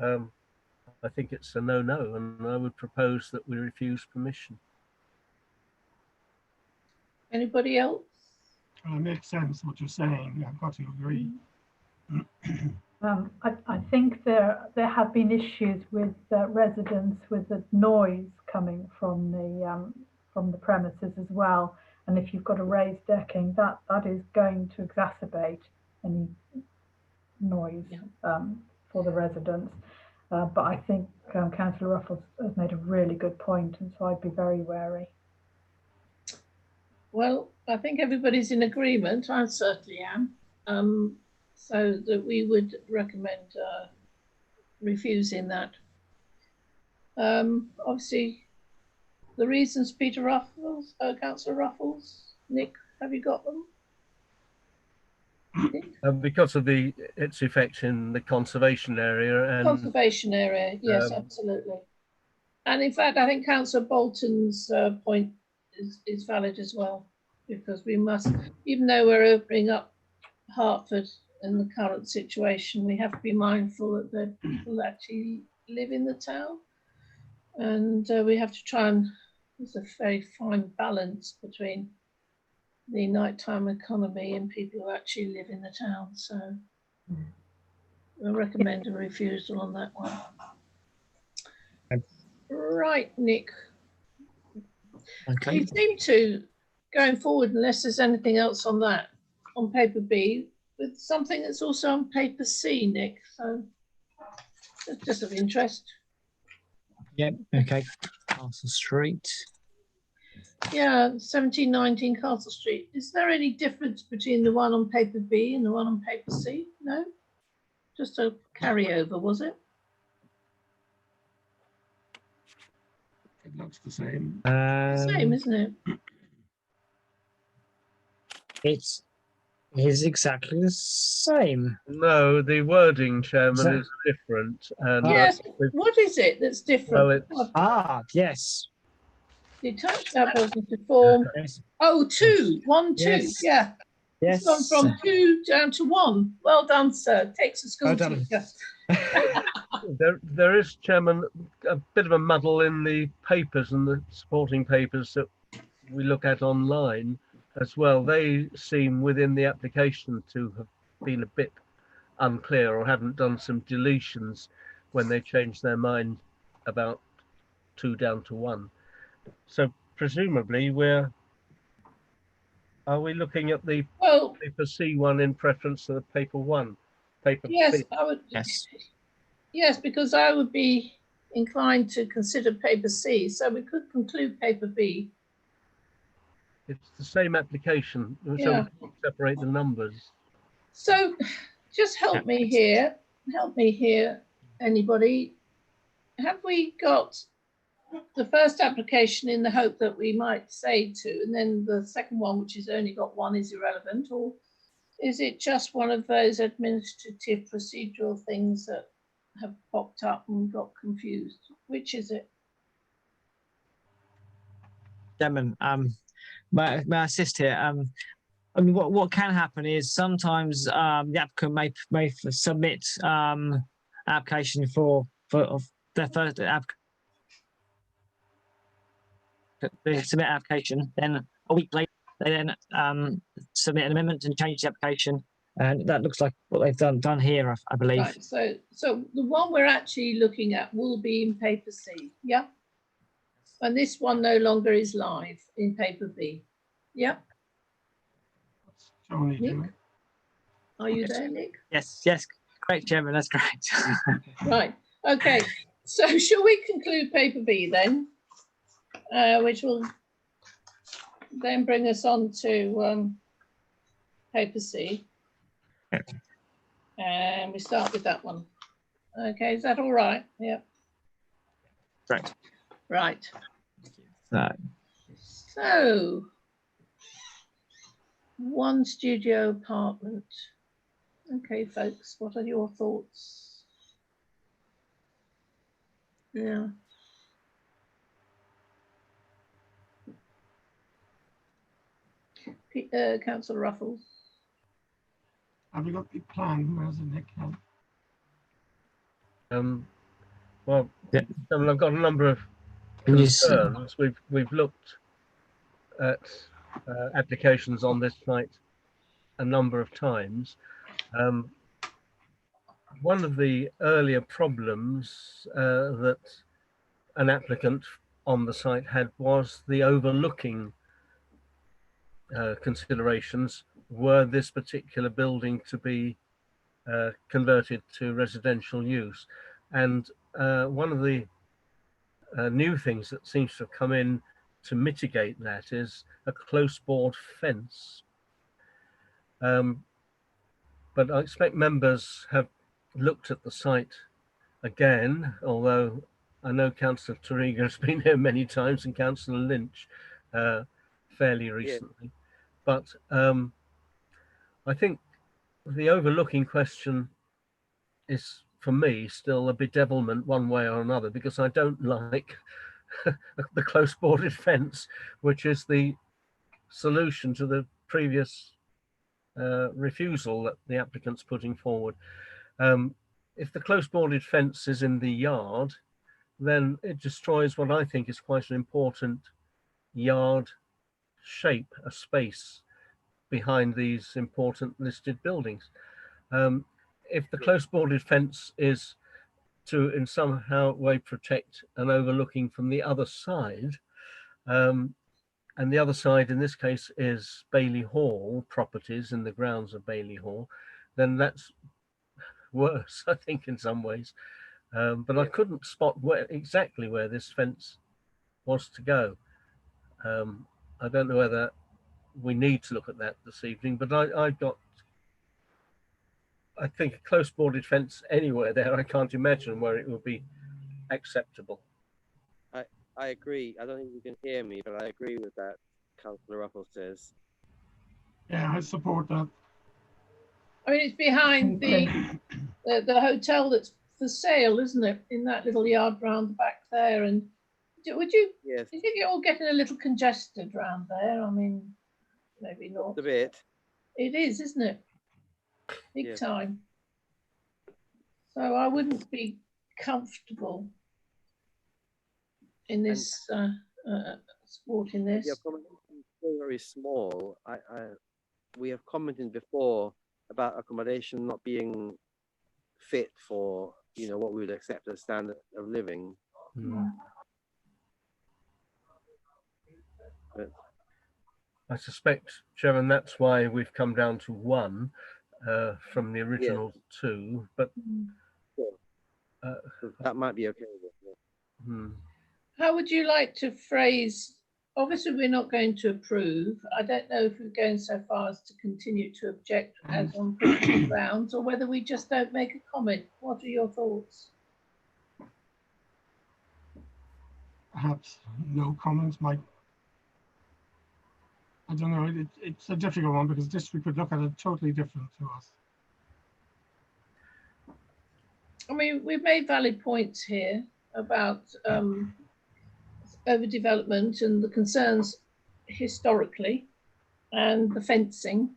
I think it's a no-no, and I would propose that we refuse permission. Anybody else? It makes sense what you're saying. I've got to agree. I think there have been issues with residents with the noise coming from the premises as well. And if you've got a raised decking, that is going to exacerbate any noise for the residents. But I think Councillor Ruffles has made a really good point, and so I'd be very wary. Well, I think everybody's in agreement. I certainly am. So that we would recommend refusing that. Obviously, the reasons, Peter Ruffles, Councillor Ruffles, Nick, have you got them? Because of its effect in the conservation area. And conservation area, yes, absolutely. And in fact, I think Councillor Bolton's point is valid as well, because we must, even though we're opening up Hertford in the current situation, we have to be mindful that the people actually live in the town, and we have to try and, there's a very fine balance between the nighttime economy and people who actually live in the town. So I recommend a refusal on that one. Right, Nick. Okay. You seem to, going forward, unless there's anything else on that, on paper B, with something that's also on paper C, Nick. So it's just of interest. Yep. Okay. Castle Street. Yeah, 1719 Castle Street. Is there any difference between the one on paper B and the one on paper C? No? Just a carryover, was it? It looks the same. Same, isn't it? It is exactly the same. No, the wording, Chairman, that- is different. And Yes. we've- What is it that's different? well, it's Yes. Detached outbuildings to form. Yes. Oh, two. 1, 2. Yes. Yeah. Yes. It's gone from 2 down to 1. Well done, sir. Takes a school Well done. teacher. there is, Chairman, a bit of a muddle in the papers and the supporting papers that we look at online as well. They seem within the application to have been a bit unclear or haven't done some deletions when they changed their mind about 2 down to 1. So presumably are we looking at the Well, paper C1 in preference to the paper 1? Paper yes, B? I would. Yes. Yes, because I would be inclined to consider paper C. So we could conclude paper B. It's the same application, so Yeah. we can separate the numbers. So just help me here. Help me here, anybody. Have we got the first application in the hope that we might say 2, and then the second one, which has only got 1, is irrelevant? Or is it just one of those administrative procedural things that have popped up and got confused? Which is it? Chairman, may I assist here? I mean, what can happen is sometimes the applicant may submit application for their first they submit application, then a week later they then submit an amendment and change the application, and that looks like what they've done here, I believe. Right. So the one we're actually looking at will be in paper C. Yeah. And this one no longer is live in paper B. Yeah. What's Tony Nick? doing? Are you there, Nick? Yes, correct, Chairman, that's correct. Right. Okay. So shall we conclude paper B then? Which will then bring us on to paper C. And we start with that one. Okay, is that all right? Yep. Correct. Right. So, So, 1 studio apartment. Okay, folks, what are your thoughts? Yeah. Councillor Ruffles. Have you got the plan? Where's the Nick? Well, Yeah. I mean, I've got a number of Yes. concerns. We've looked at applications on this site a number of times. One of the earlier problems that an applicant on the site had was the overlooking considerations. Were this particular building to be converted to residential use? And one of the new things that seems to have come in to mitigate that is a close board fence. But I expect members have looked at the site again, although I know Councillor Toriga has been here many times and Councillor Lynch fairly recently. But I think the overlooking question is, for me, still a bedevilment one way or another, because I don't like the close boarded fence, which is the solution to the previous refusal that the applicant's putting forward. If the close boarded fence is in the yard, then it destroys what I think is quite an important yard shape, a space behind these important listed buildings. If the close boarded fence is to in somehow way protect an overlooking from the other side, and the other side in this case is Bailey Hall properties in the grounds of Bailey Hall, then that's worse, I think, in some ways. But I couldn't spot exactly where this fence was to go. I don't know whether we need to look at that this evening, but I've got I think a close boarded fence anywhere there, I can't imagine where it would be acceptable. I agree. I don't think you can hear me, but I agree with that. Councillor Ruffles says. Yeah, I support that. I mean, it's behind Me the hotel that's for sale, isn't it? In that little yard round the back there. And would you, Yes, do you think you're all getting a little congested round there? I mean, maybe not. a bit. It is, isn't it? Big Yes. time. So I wouldn't be comfortable in this supporting The this. accommodation is still very small. We have commented before about accommodation not being fit for, you know, what we would accept as standard of living. But I suspect, Chairman, that's why we've come down to one from the original two, but so that might be okay with it. How would you like to phrase, obviously we're not going to approve. I don't know if we're going so far as to continue to object as on principle grounds, or whether we just don't make a comment. What are your thoughts? Perhaps no comments might. I don't know. It's a difficult one because district would look at it totally different to us. I mean, we've made valid points here about overdevelopment and the concerns historically and the fencing.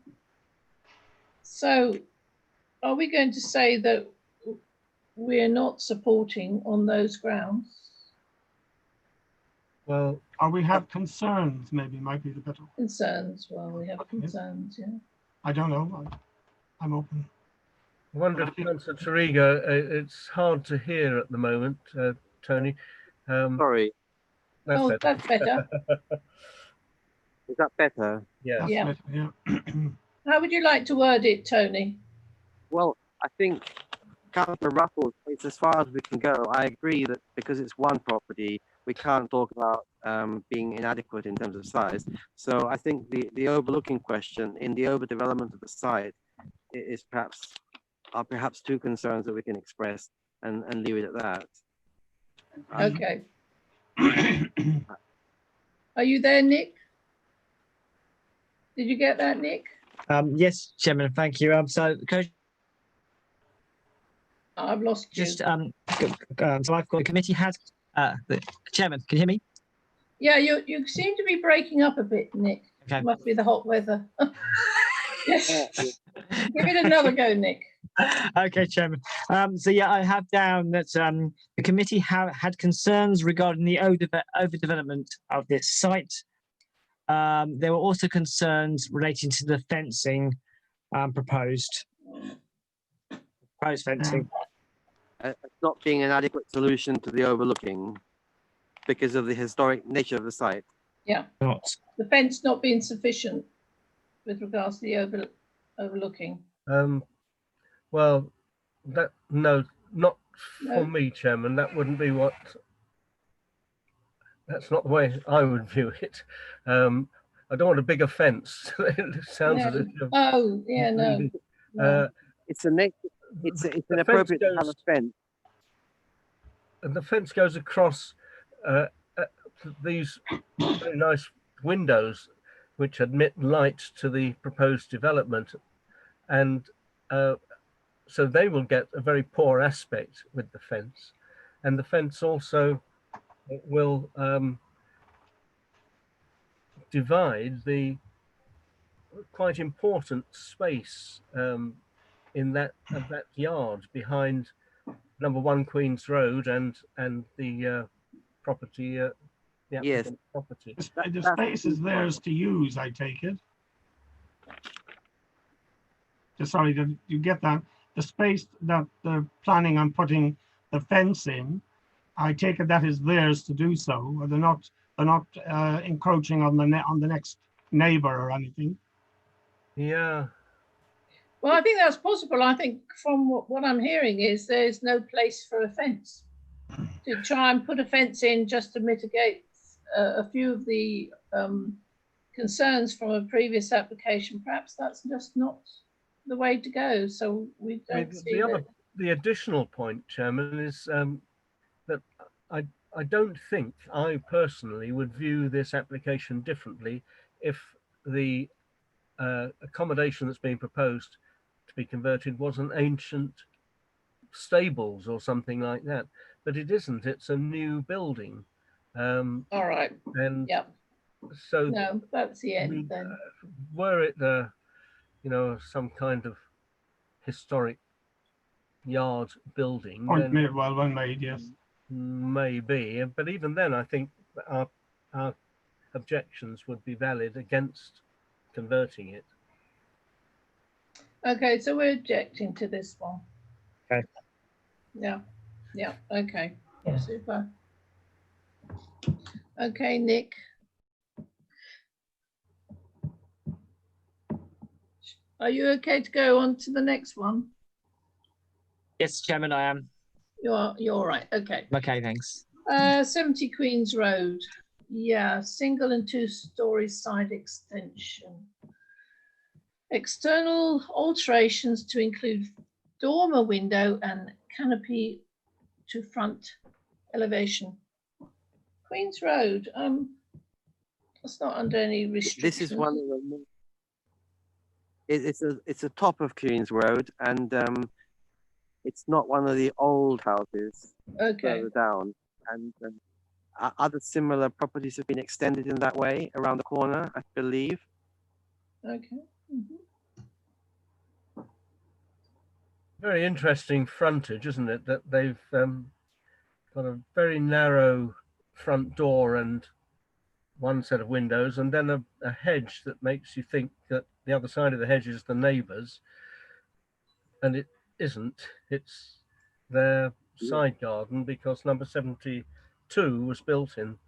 So are we going to say that we're not supporting on those grounds? well, Or we have concerns, maybe might be the better. Concerns, well, we have concerns, yeah. I don't know. I'm open. I wonder if Councillor Tariga, it's hard to hear at the moment, Tony. Sorry, That's Oh, better. that's better. is that better? Yeah. That's Yeah. better, yeah. How would you like to word it, Tony? Well, I think Councillor Ruffles, it's as far as we can go. I agree that because it's one property, we can't talk about being inadequate in terms of size. So I think the overlooking question in the overdevelopment of the site is perhaps two concerns that we can express and leave it at that. Okay. Are you there, Nick? Did you get that, Nick? Yes, Chairman, thank you. So could I I've lost you. just so I've got the committee has the Chairman, can you hear me? Yeah, you seem to be breaking up a bit, Nick. Okay. Must be the hot weather. Yes. Give it another go, Nick. Okay, Chairman. So yeah, I have down that the committee had concerns regarding the overdevelopment of this site. There were also concerns relating to the fencing proposed fencing. Not being an adequate solution to the overlooking because of the historic nature of the site. Yeah, Not. the fence not being sufficient with regards to the overlooking. Well, that no, not No. for me, Chairman. That wouldn't be what. That's not the way I would view it. I don't want a bigger fence. It sounds Yeah. as if. Oh, yeah, no. No. It's an The appropriate fence to have a fence. And the fence goes across these very nice windows which admit light to the proposed development, and so they will get a very poor aspect with the fence, and the fence also will divide the quite important space in that yard behind number 1 Queen's Road and the property. The Yes. applicant's property. The space is theirs to use, I take it. Sorry, did you get that? The space that they're planning on putting the fence in, I take it that is theirs to do so. Or they're not encroaching on the next neighbor or anything. Yeah. Well, I think that's possible. I think from what I'm hearing is there's no place for a fence. To try and put a fence in just to mitigate a few of the concerns from a previous application, perhaps that's just not the way to go. So we I mean, don't see that. the additional point, Chairman, is that I don't think I personally would view this application differently if the accommodation that's being proposed to be converted was an ancient stables or something like that. But it isn't. It's a new building. All right. And Yeah. so No, that's the end then. were it you know, some kind of historic yard building, Point then made, well made, yes. maybe. But even then, I think our objections would be valid against converting it. Okay, so we're objecting to this one. Okay. Yeah. Yeah. Okay. Yeah. Super. Okay, Nick. Are you okay to go on to the next one? Yes, Chairman, I am. You're all right. Okay. Okay, thanks. 70 Queens Road. Yeah, single and two-story side extension. External alterations to include dormer window and canopy to front elevation. Queens Road. It's not under any restrictions. This is one of the more, it's a top of Queens Road, and it's not one of the old houses Okay. further down. And other similar properties have been extended in that way around the corner, I believe. Okay. Mhm. Very interesting frontage, isn't it? That they've got a very narrow front door and one set of windows, and then a hedge that makes you think that the other side of the hedge is the neighbours, and it isn't. It's their side garden, because number 72 was built in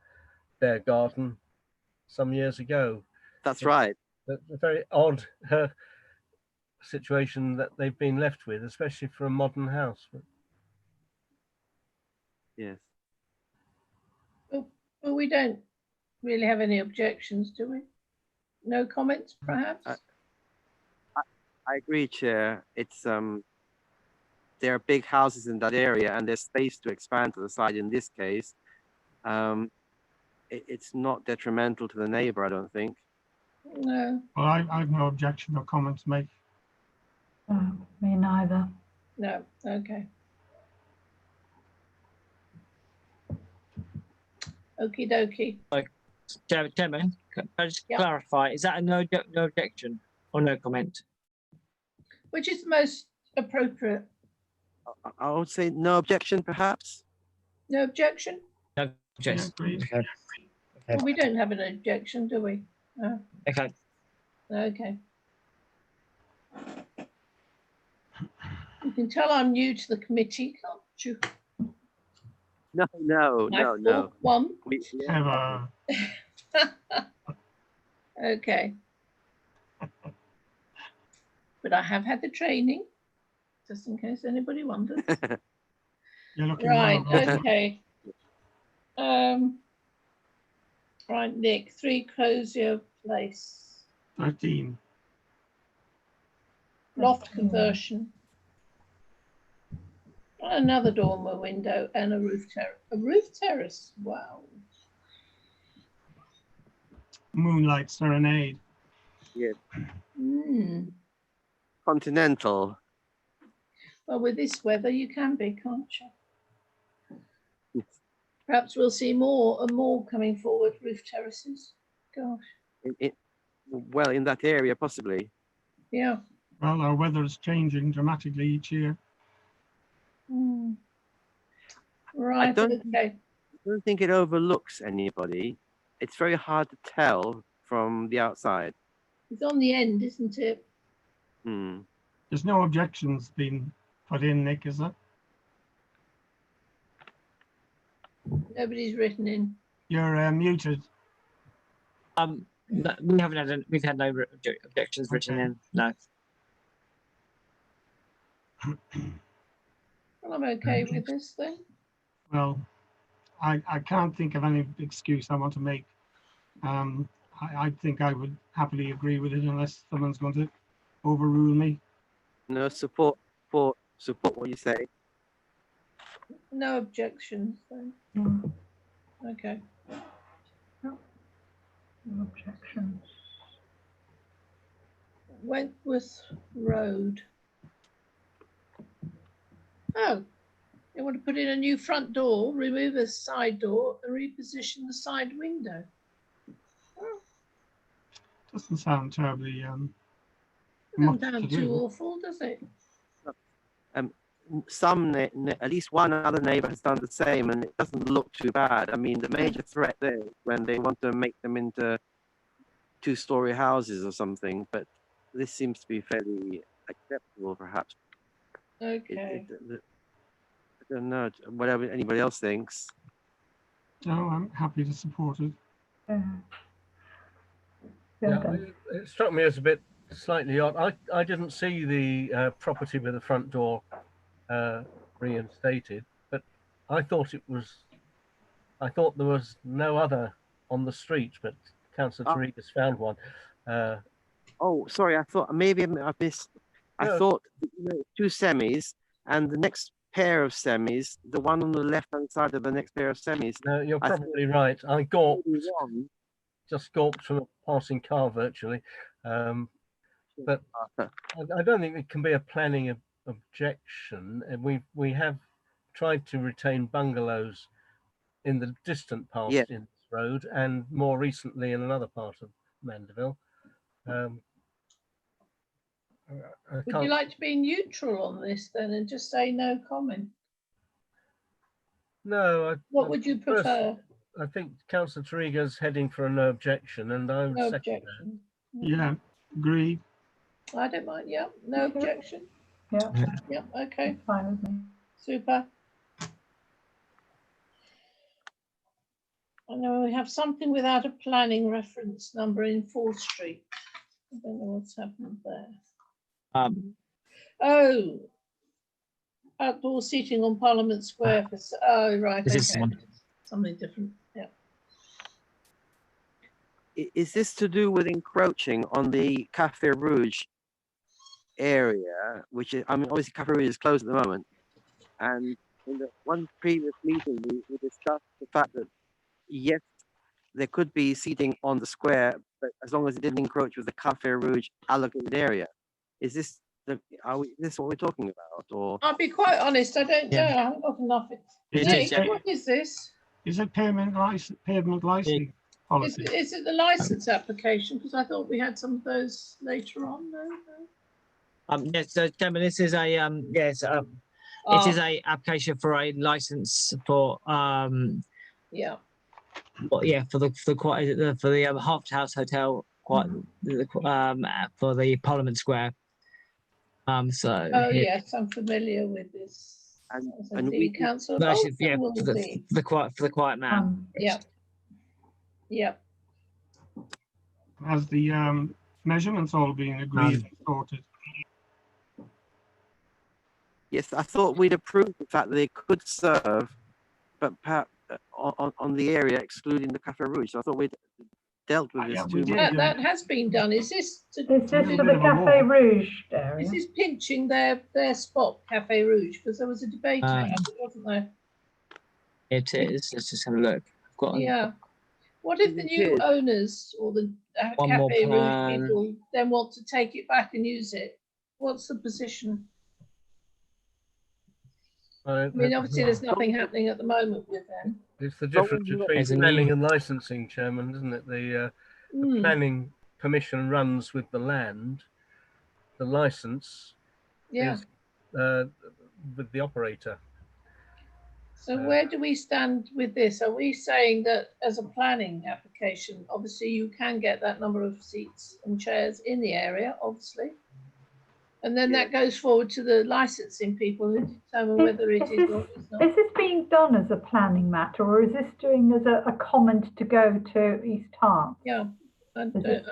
their garden some years ago. That's right. A very odd situation that they've been left with, especially for a modern house. Yes. Well, we don't really have any objections, do we? No comments, perhaps? I agree, Chair. It's there are big houses in that area, and there's space to expand to the side. In this case, it's not detrimental to the neighbor, I don't think. No, Well, I have no objection or comment to make. Me neither. no, okay. Okie dokie. Chairman, can I just Yeah. clarify, is that a no objection or no comment? Which is the most appropriate? I would say no objection, perhaps. No objection? No objection. agreed. Okay. Well, we don't have an objection, do we? No. Okay. Okay. You can tell I'm new to the committee, can't you? No. One. Have Okay. But I have had the training, just in case anybody wonders. you're looking Right, well. okay. Right, Nick, 3 Crozier Place, 13. loft conversion. Another dormer window and a roof terrace. A roof terrace, wow. Moonlight Serenade. Yeah. Mm. Continental. Well, with this weather, you can be, can't you? Perhaps we'll see more and more coming forward, roof terraces. Gosh, Well, in that area, possibly. yeah. Well, our weather is changing dramatically each year. Mm. Right, don't- okay. I don't think it overlooks anybody. It's very hard to tell from the outside. It's on the end, isn't it? Hmm. There's no objections being put in, Nick, is there? Nobody's written in. You're muted. No, we've had no objections written Okay. in. No. Well, I'm okay with this thing. Well, I can't think of any excuse I want to make. I think I would happily agree with it unless someone's going to overrule me. No support what you say. No objections then. Mm, Okay. no objections. Wentworth Road. Oh, they want to put in a new front door, remove a side door, and reposition the side window. Oh, Doesn't sound terribly doesn't much to sound too do. awful, does it? Some at least one other neighbor has done the same, and it doesn't look too bad. I mean, the major threat there is when they want to make them into two-story houses or something, but this seems to be fairly acceptable, perhaps. Okay. I don't know, whatever anybody else thinks. No, I'm happy to support it. Yeah. Yeah, then. it struck me as a bit slightly odd. I didn't see the property with the front door reinstated, but I thought there was no other on the street, but Councillor Tarigas found one. Oh, sorry, I thought maybe I missed. I No. thought two semis, and the next pair of semis, the one on the left-hand side of the next pair of semis. No, you're I probably right. I gawped, One. just gawped from a passing car virtually. But I don't think it can be a planning objection. And we have tried to retain bungalows in the distant past Yeah. in this road, and more recently in another part of Mandeville. Would you like to be neutral on this then and just say no comment? No. What would you prefer? I think Councillor Tariga's heading for a no objection, and I would No second that. objection. Yeah, agreed. I don't mind. Yeah, no objection. Yeah, Yeah, okay, it's fine with me. super. I know we have something without a planning reference number in 4th Street. I don't know what's happened there. Oh, outdoor seating on Parliament Square. Oh, right. Is this Okay. one? Something different. Yeah. Is this to do with encroaching on the Café Rouge area, which is, I mean, obviously Café Rouge is closed at the moment, and in the one previous meeting we discussed the fact that yes, there could be seating on the square, but as long as it didn't encroach with the Café Rouge allocated area. Is this is this what we're talking about, or? I'll be quite honest, I don't know. Yeah. I haven't got enough. It Nick, is, yeah. what is this? Is it pavement licensing policy? Is it the license application? Because I thought we had some of those later on. No? Yes, so Chairman, this is a yes, it is a application for a license for Yeah. for the Harvard House Hotel for the Parliament Square. So Oh yes, I'm familiar with this. And we Councillor no, actually, Bolton yeah, will for be. the quiet man. Yeah. Yeah. Has the measurements all been agreed and sorted? Yes, I thought we'd approved the fact that they could serve, but perhaps on the area excluding the Café Rouge. So I thought we'd dealt with this Yeah, too we did. much. That has been done. Is this Is this little for bit the of a Café law. Rouge area? is this pinching their spot, Café Rouge? Because there was a debate about it, wasn't there? It is. Let's just have a look. I've got Yeah. What if the new It is. owners or the One more Café Rouge plan. people then want to take it back and use it? What's the position? I mean, obviously, there's nothing happening at the moment with them. It's the difference between There's a new- planning and licensing, Chairman, isn't it? The Hmm. planning permission runs with the land. The license Yeah. is with the operator. So where do we stand with this? Are we saying that as a planning application, obviously you can get that number of seats and chairs in the area, obviously. And then that goes forward to the licensing people who determine whether it is or is not. Is this being done as a planning matter, or is this doing as a comment to go to East Hart? Yeah, I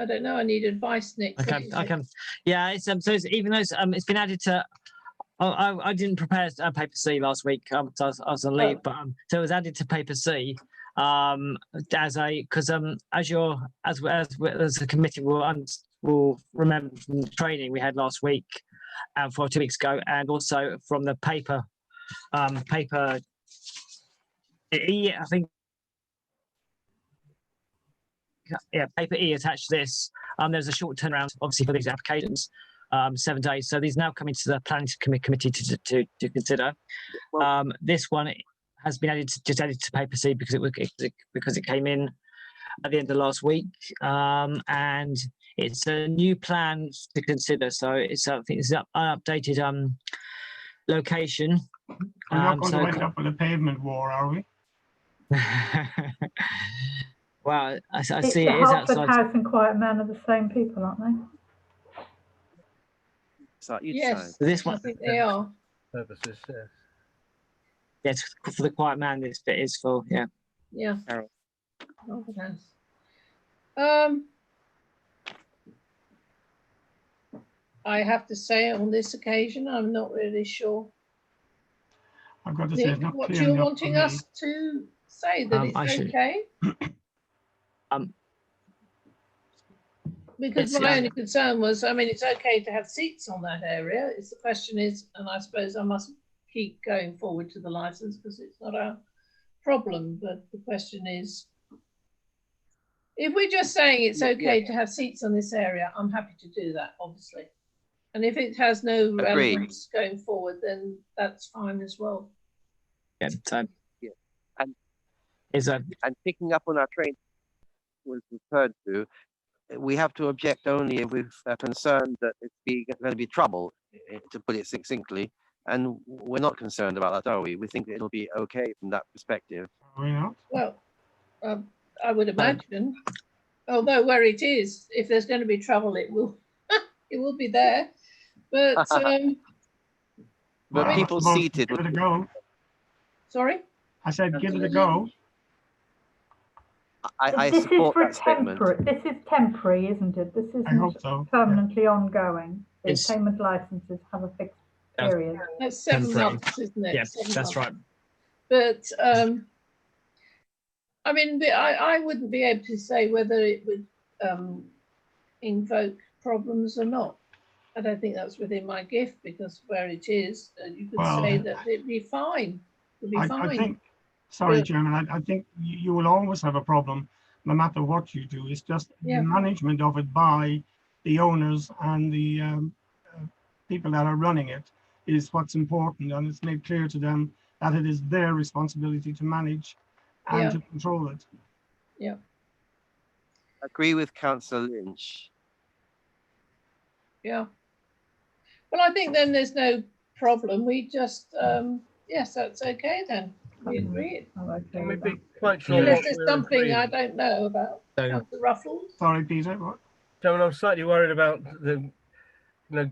don't know. I need advice, Nick. I can. Yeah, it's so it's, even though it's been added to. I didn't prepare a paper C last week. So I was on leave, but so it was added to paper C as a because as a committee will remember from the training we had last week. for 2 weeks ago, and also from the paper E, I think. Yeah, paper E attached to this. There's a short turnaround, obviously, for these applications, 7 days. So these now coming to the planning committee to consider. This one has been added to paper C because it came in at the end of last week, and it's a new plan to consider. So it's I think it's an updated location. We're not going to end up with a pavement war, are we? Well, I It's see the it is Hertford outside. House and Quiet Man are the same people, aren't they? So each Yes, side. This I one, think they are. Purposes, yes. yes, for the quiet man. This bit is for, yeah. Yeah. Carol. Hertford House. I have to say, on this occasion, I'm not really sure. I've got to say, Nick, it's not what clear you're enough for wanting me. us to say that I it's should- okay? Because It's, my only concern was, I mean, it's okay to have seats on that area. It's the question is, and I suppose I must keep going forward to the license because it's not our problem. But the question is, if we're just saying it's okay to have seats on this area, I'm happy to do that, obviously. And if it has no relevance going forward, then that's fine as well. yeah, so Yeah. And is a and picking up on our train was referred to, we have to object only if we're concerned that it's going to be trouble, to put it succinctly. And we're not concerned about that, are we? We think it'll be okay from that perspective. Are we not? Well, I would imagine, although where it is, if there's going to be trouble, it will, it will be there. But But Well, people well, seated. Give it a go. sorry. I said, give it a go. I This is support for that statement. temporary. This is temporary, isn't it? This I hope isn't so. permanently ongoing. The It's- payment licenses have a fixed Yeah. period. That's 7 Temporary. months, isn't it? yeah, 7 that's months. right. But I mean, I wouldn't be able to say whether it would invoke problems or not. I don't think that's within my gift because where it is, you could Well, say that it'd be fine. It'd be I fine. think, sorry, Yeah. Chairman, I think you will always have a problem, no matter what you do. It's just Yeah. the management of it by the owners and the people that are running it is what's important. And it's made clear to them that it is their responsibility to manage and Yeah. to control it. Agree with Councillor Lynch. Yeah. Well, I think then there's no problem. We just, yes, that's okay then. We agree. I'm okay Can we with be that. quite sure Unless what there's we're something agreeing? I don't know about. So- Councillor Ruffles. Sorry, Peter. What? Chairman, I'm slightly worried about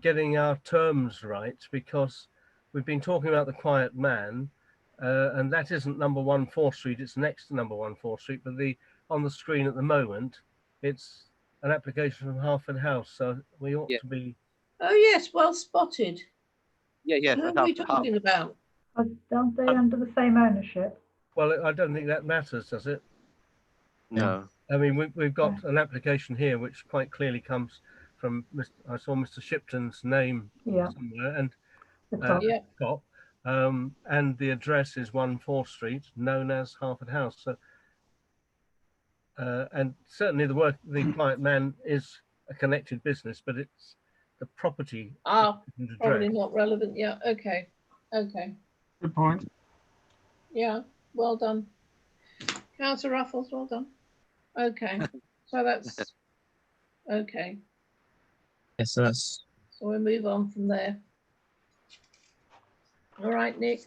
getting our terms right, because we've been talking about the Quiet Man, and that isn't number 1 4th Street, it's next to number 1 4th Street, but on the screen at the moment, it's an application from Hertford House, so we ought Yeah. to be. Oh, yes, well spotted. Yeah. Who are we talking about? Aren't they under the same ownership? Well, I don't think that matters, does it? No. I mean, we've got an application here which quite clearly comes from I saw Mr. Shipton's name Yeah. somewhere, and The top. Yeah. top, and the address is 1 4th Street, known as Hertford House. So, and certainly the Quiet Man is a connected business, but it's the property. Ah, isn't probably addressed. not relevant. Yeah, okay. Okay. Good point. Yeah, well done. Councillor Ruffles, well done. Okay, so that's, okay. Yes, so that's So we'll move on from there. All right, Nick.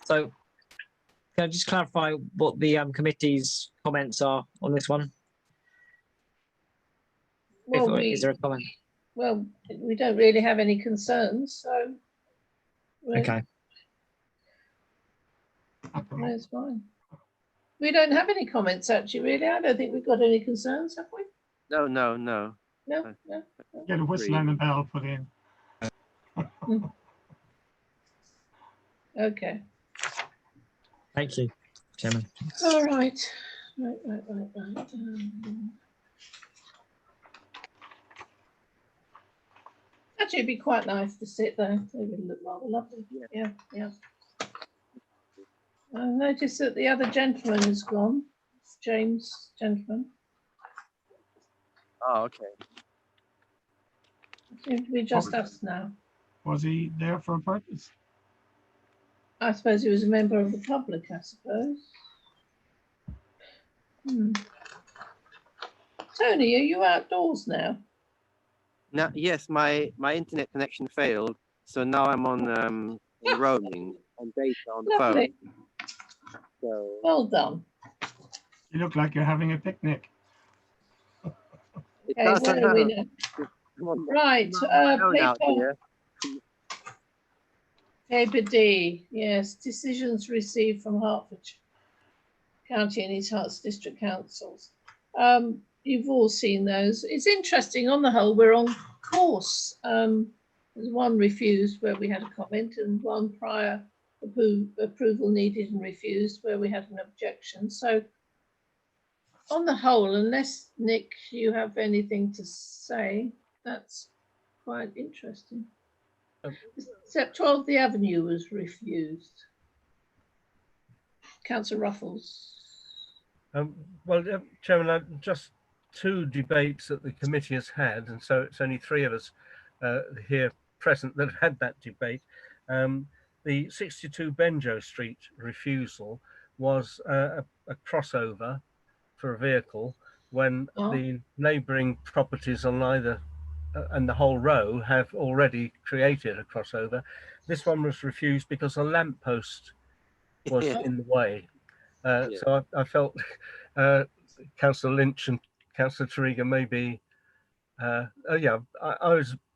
so. Can I just clarify what the committee's comments are on this one? Well, Is there a comment? we don't really have any concerns, so. Okay. That's fine. We don't have any comments, actually, really. I don't think we've got any concerns, have we? No. No, no. Get a whistle and a bell put in. Okay. Thank you, Chairman. All right. Right. Actually, it'd be quite nice to sit there. It would look rather lovely. Yeah, yeah. I noticed that the other gentleman is gone. James gentleman. Oh, okay. Seems to be just us now. Was he there for a purpose? I suppose he was a member of the public, I suppose. Tony, are you outdoors now? Now, yes, my internet connection failed, so now I'm on roaming on data on the Lovely. phone. So Well done. You look like you're having a picnic. it Okay, does where are we now? Come on, Right, I'm on my own out paper, here. paper D. Yes, decisions received from Hertfordshire County and East Herts District Councils. You've all seen those. It's interesting. On the whole, we're on course. There's one refused where we had a comment, and one prior approval needed and refused where we had an objection. So on the whole, unless Nick, you have anything to say, that's quite interesting. Except 12 The Avenue was refused. Councillor Ruffles. Well, Chairman, just 2 debates that the committee has had, and so it's only 3 of us here present that have had that debate. The 62 Benjo Street refusal was a crossover for a vehicle when the neighbouring properties on either and the whole row have already created a crossover. This one was refused because a lamppost was in the way. So I felt Councillor Lynch and Councillor Tariga maybe,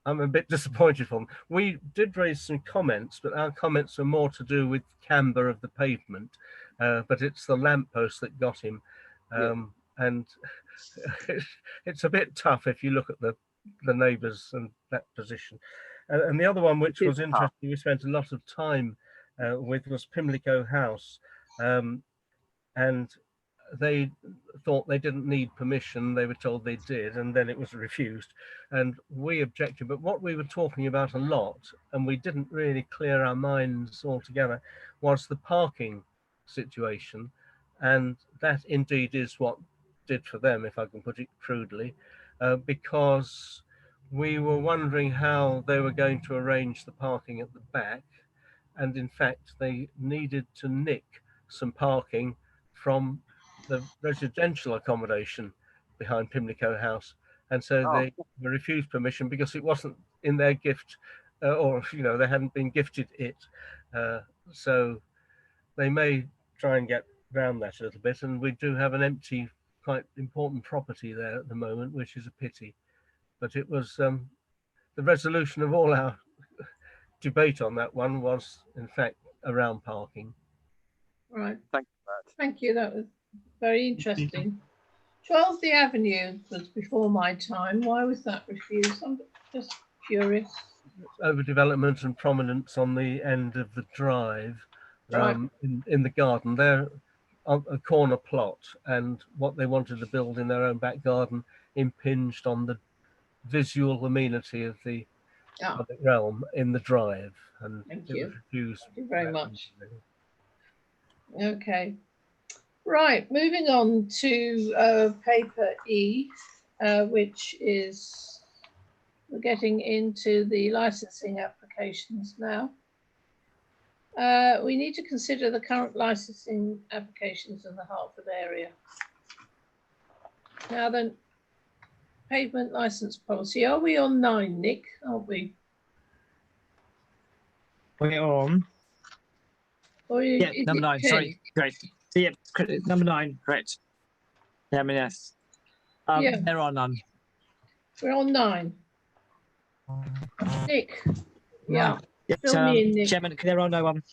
I'm a bit disappointed for them. We did raise some comments, but our comments were more to do with camber of the pavement, but it's the lamppost that got him. And it's a bit tough if you look at the neighbours and that position. And the other one, which was interesting, we spent a lot of time with, was Pimlico House. And they thought they didn't need permission. They were told they did, and then it was refused. And we objected. But what we were talking about a lot, and we didn't really clear our minds altogether, was the parking situation. And that indeed is what did for them, if I can put it crudely, because we were wondering how they were going to arrange the parking at the back. And in fact, they needed to nick some parking from the residential accommodation behind Pimlico House. And so they were refused permission because it wasn't in their gift, or, they hadn't been gifted it. So they may try and get around that a little bit. And we do have an empty, quite important property there at the moment, which is a pity. But it was the resolution of all our debate on that one was, in fact, around parking. Right. Thank you for that. Thank you. That was very interesting. 12 The Avenue was before my time. Why was that refused? I'm just curious. Overdevelopment and prominence on the end of the drive, Right. in the garden. They're on a corner plot, and what they wanted to build in their own back garden impinged on the visual amenity of the public realm in the drive. And Thank it you. was refused. Thank you very much. Okay. Right, moving on to paper E, which is, we're getting into the licensing applications now. We need to consider the current licensing applications in the Hertford area. Now then, pavement license policy. Are we on 9, Nick? Aren't we? We're on. Or Yeah, is number it 9. 10? Sorry, great. Yeah, number 9, correct. Yeah, I mean, yes. Yeah. There are none. We're on 9. Nick. Yeah. Yes, Fill me in, Nick. Chairman, there are no one.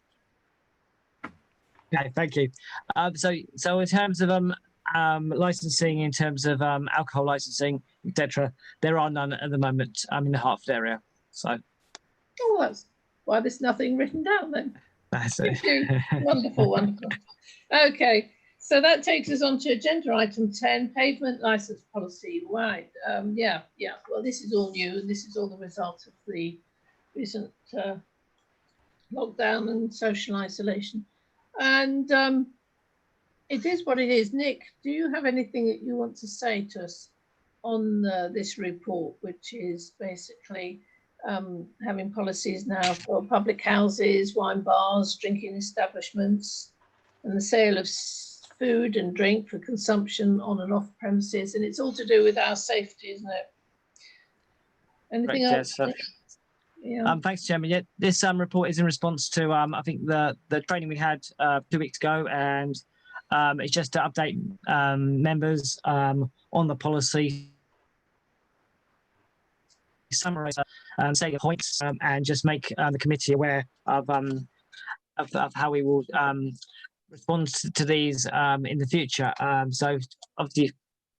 Okay, thank you. So in terms of licensing, in terms of alcohol licensing, etc., there are none at the moment in the Hertford area. So. Oh, that's why there's nothing written down then. That's Wonderful, wonderful. Okay, So that takes us on to agenda item 10, pavement license policy. Right. Yeah. Well, this is all new, and this is all the result of the recent lockdown and social isolation. And it is what it is. Nick, do you have anything that you want to say to us on this report, which is basically having policies now for public houses, wine bars, drinking establishments, and the sale of food and drink for consumption on and off premises, and it's all to do with our safety, isn't it? Anything else? Yes, Yeah. thanks, Chairman. Yeah, this report is in response to I think the training we had 2 weeks ago, and it's just to update members on the policy, summarise say the points, and just make the committee aware of how we will respond to these in the future. So obviously,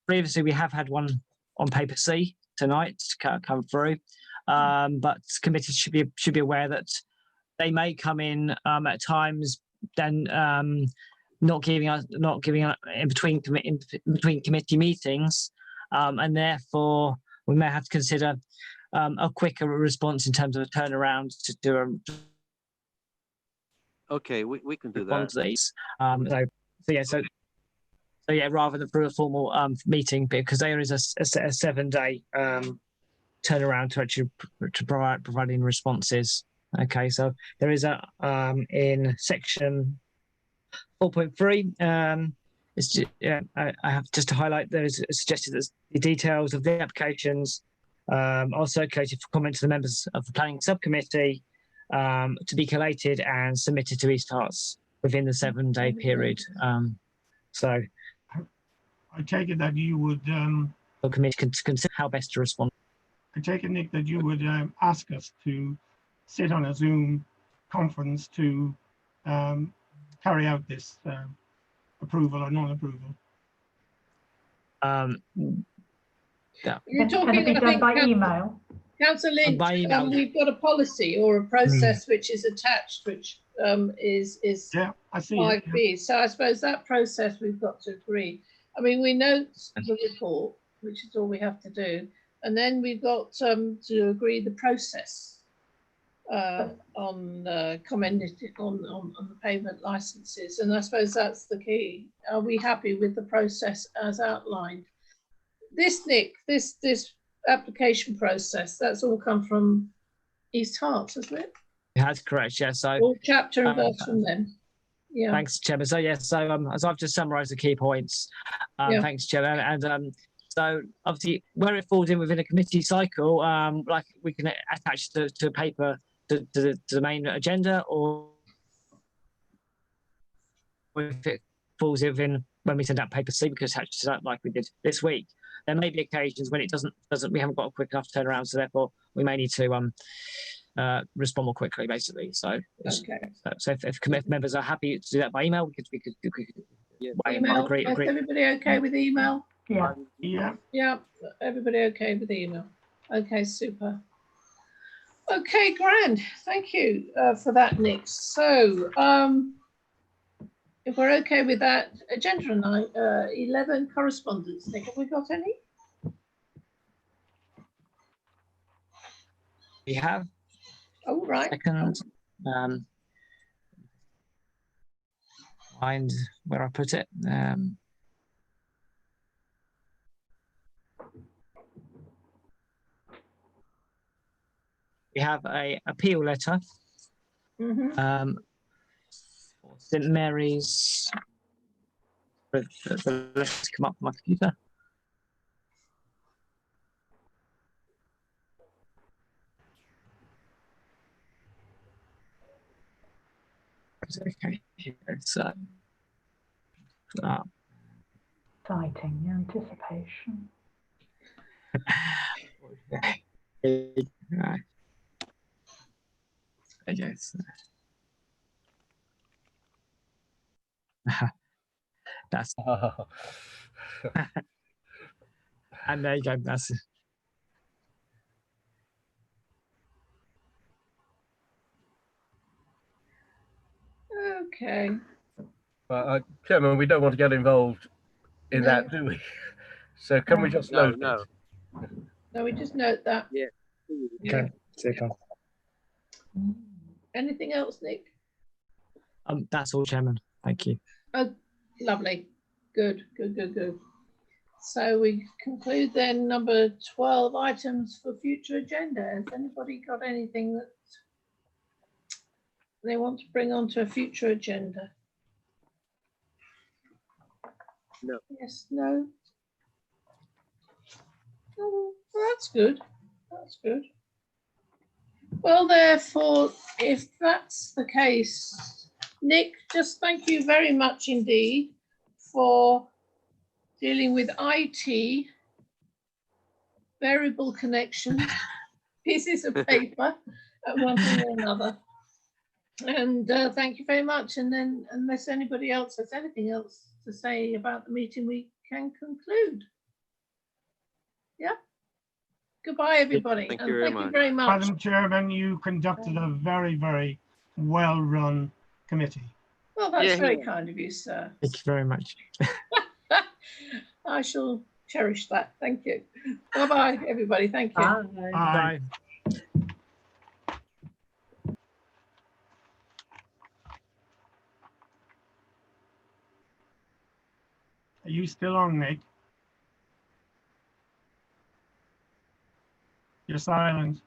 previously we have had one on paper C tonight come through, but committees should be aware that they may come in at times then not giving us in between committee meetings, and therefore we may have to consider a quicker response in terms of a turnaround to do a Okay, we can do response that. to these. So yeah, rather than through a formal meeting, because there is a 7-day turnaround to actually providing responses. Okay, so there is a in section 4.3. I have just to highlight there is suggested that the details of the applications are circulated for comment to the members of the planning subcommittee to be collated and submitted to East Herts within the 7-day period. So I take it that you would, the committee can consider how best to respond. I take it, Nick, that you would ask us to sit on a Zoom conference to carry out this approval or non-approval. You're Can talking, it be I done think, by email? Councillor Lynch, By email. we've got a policy or a process which is attached, which is Yeah, I see. it, 5B. So I suppose that process we've got to agree. I mean, we note the report, which is all we have to do, and then we've got to agree the process on commented on the payment licenses, and I suppose that's the key. Are we happy with the process as outlined? This, Nick, this application process, that's all come from East Herts, hasn't it? That's correct. Yeah. So All chapter and verse from them. Yeah. thanks, Chairman. So yes, so as I've just summarised the key points, Yeah. thanks, Chairman. And so obviously, where it falls in within a committee cycle, like we can attach to paper to the main agenda, or if it falls within when we send out paper C, we can attach to that like we did this week. There may be occasions when it doesn't we haven't got a quick enough turnaround, so therefore we may need to respond more quickly, basically. So, Okay. so if members are happy to do that by email, we could Email. agree. Is everybody okay with email? Yeah. Yeah. Yeah. Everybody okay with email? Okay, super. Okay, grand. Thank you for that, Nick. So, if we're okay with that, agenda 11 correspondence. Nick, have we got any? We have Oh, right. second. Find where I put it. We have a appeal letter. Mm-hmm. St Mary's. The letters come up on my computer. Okay, it's Exciting anticipation. right. Yes. That's and there you go. That's Okay. Chairman, we don't want to get involved in No. that, do we? So can we just No, note no. it? No, we just note that. Yeah. Okay, super. Anything else, Nick? That's all, Chairman. Thank you. Oh, lovely. Good. So we conclude then number 12 items for future agenda. Has anybody got anything that they want to bring onto a future agenda? No. Yes, no. Oh, well, that's good. That's good. Well, therefore, if that's the case, Nick, just thank you very much indeed for dealing with IT, variable connections, pieces of paper, and one thing or another. And thank you very much. And then, unless anybody else has anything else to say about the meeting, we can conclude. Yeah. Goodbye, everybody. Thank and you very thank you much. very much. Madam Chairman, you conducted a very, very well-run committee. Well, that's Yeah, very yeah. kind of you, sir. Thank you very much. I shall cherish that. Thank you. Bye-bye, everybody. Thank you. Bye. Bye. Are you still on, Nick? You're silent.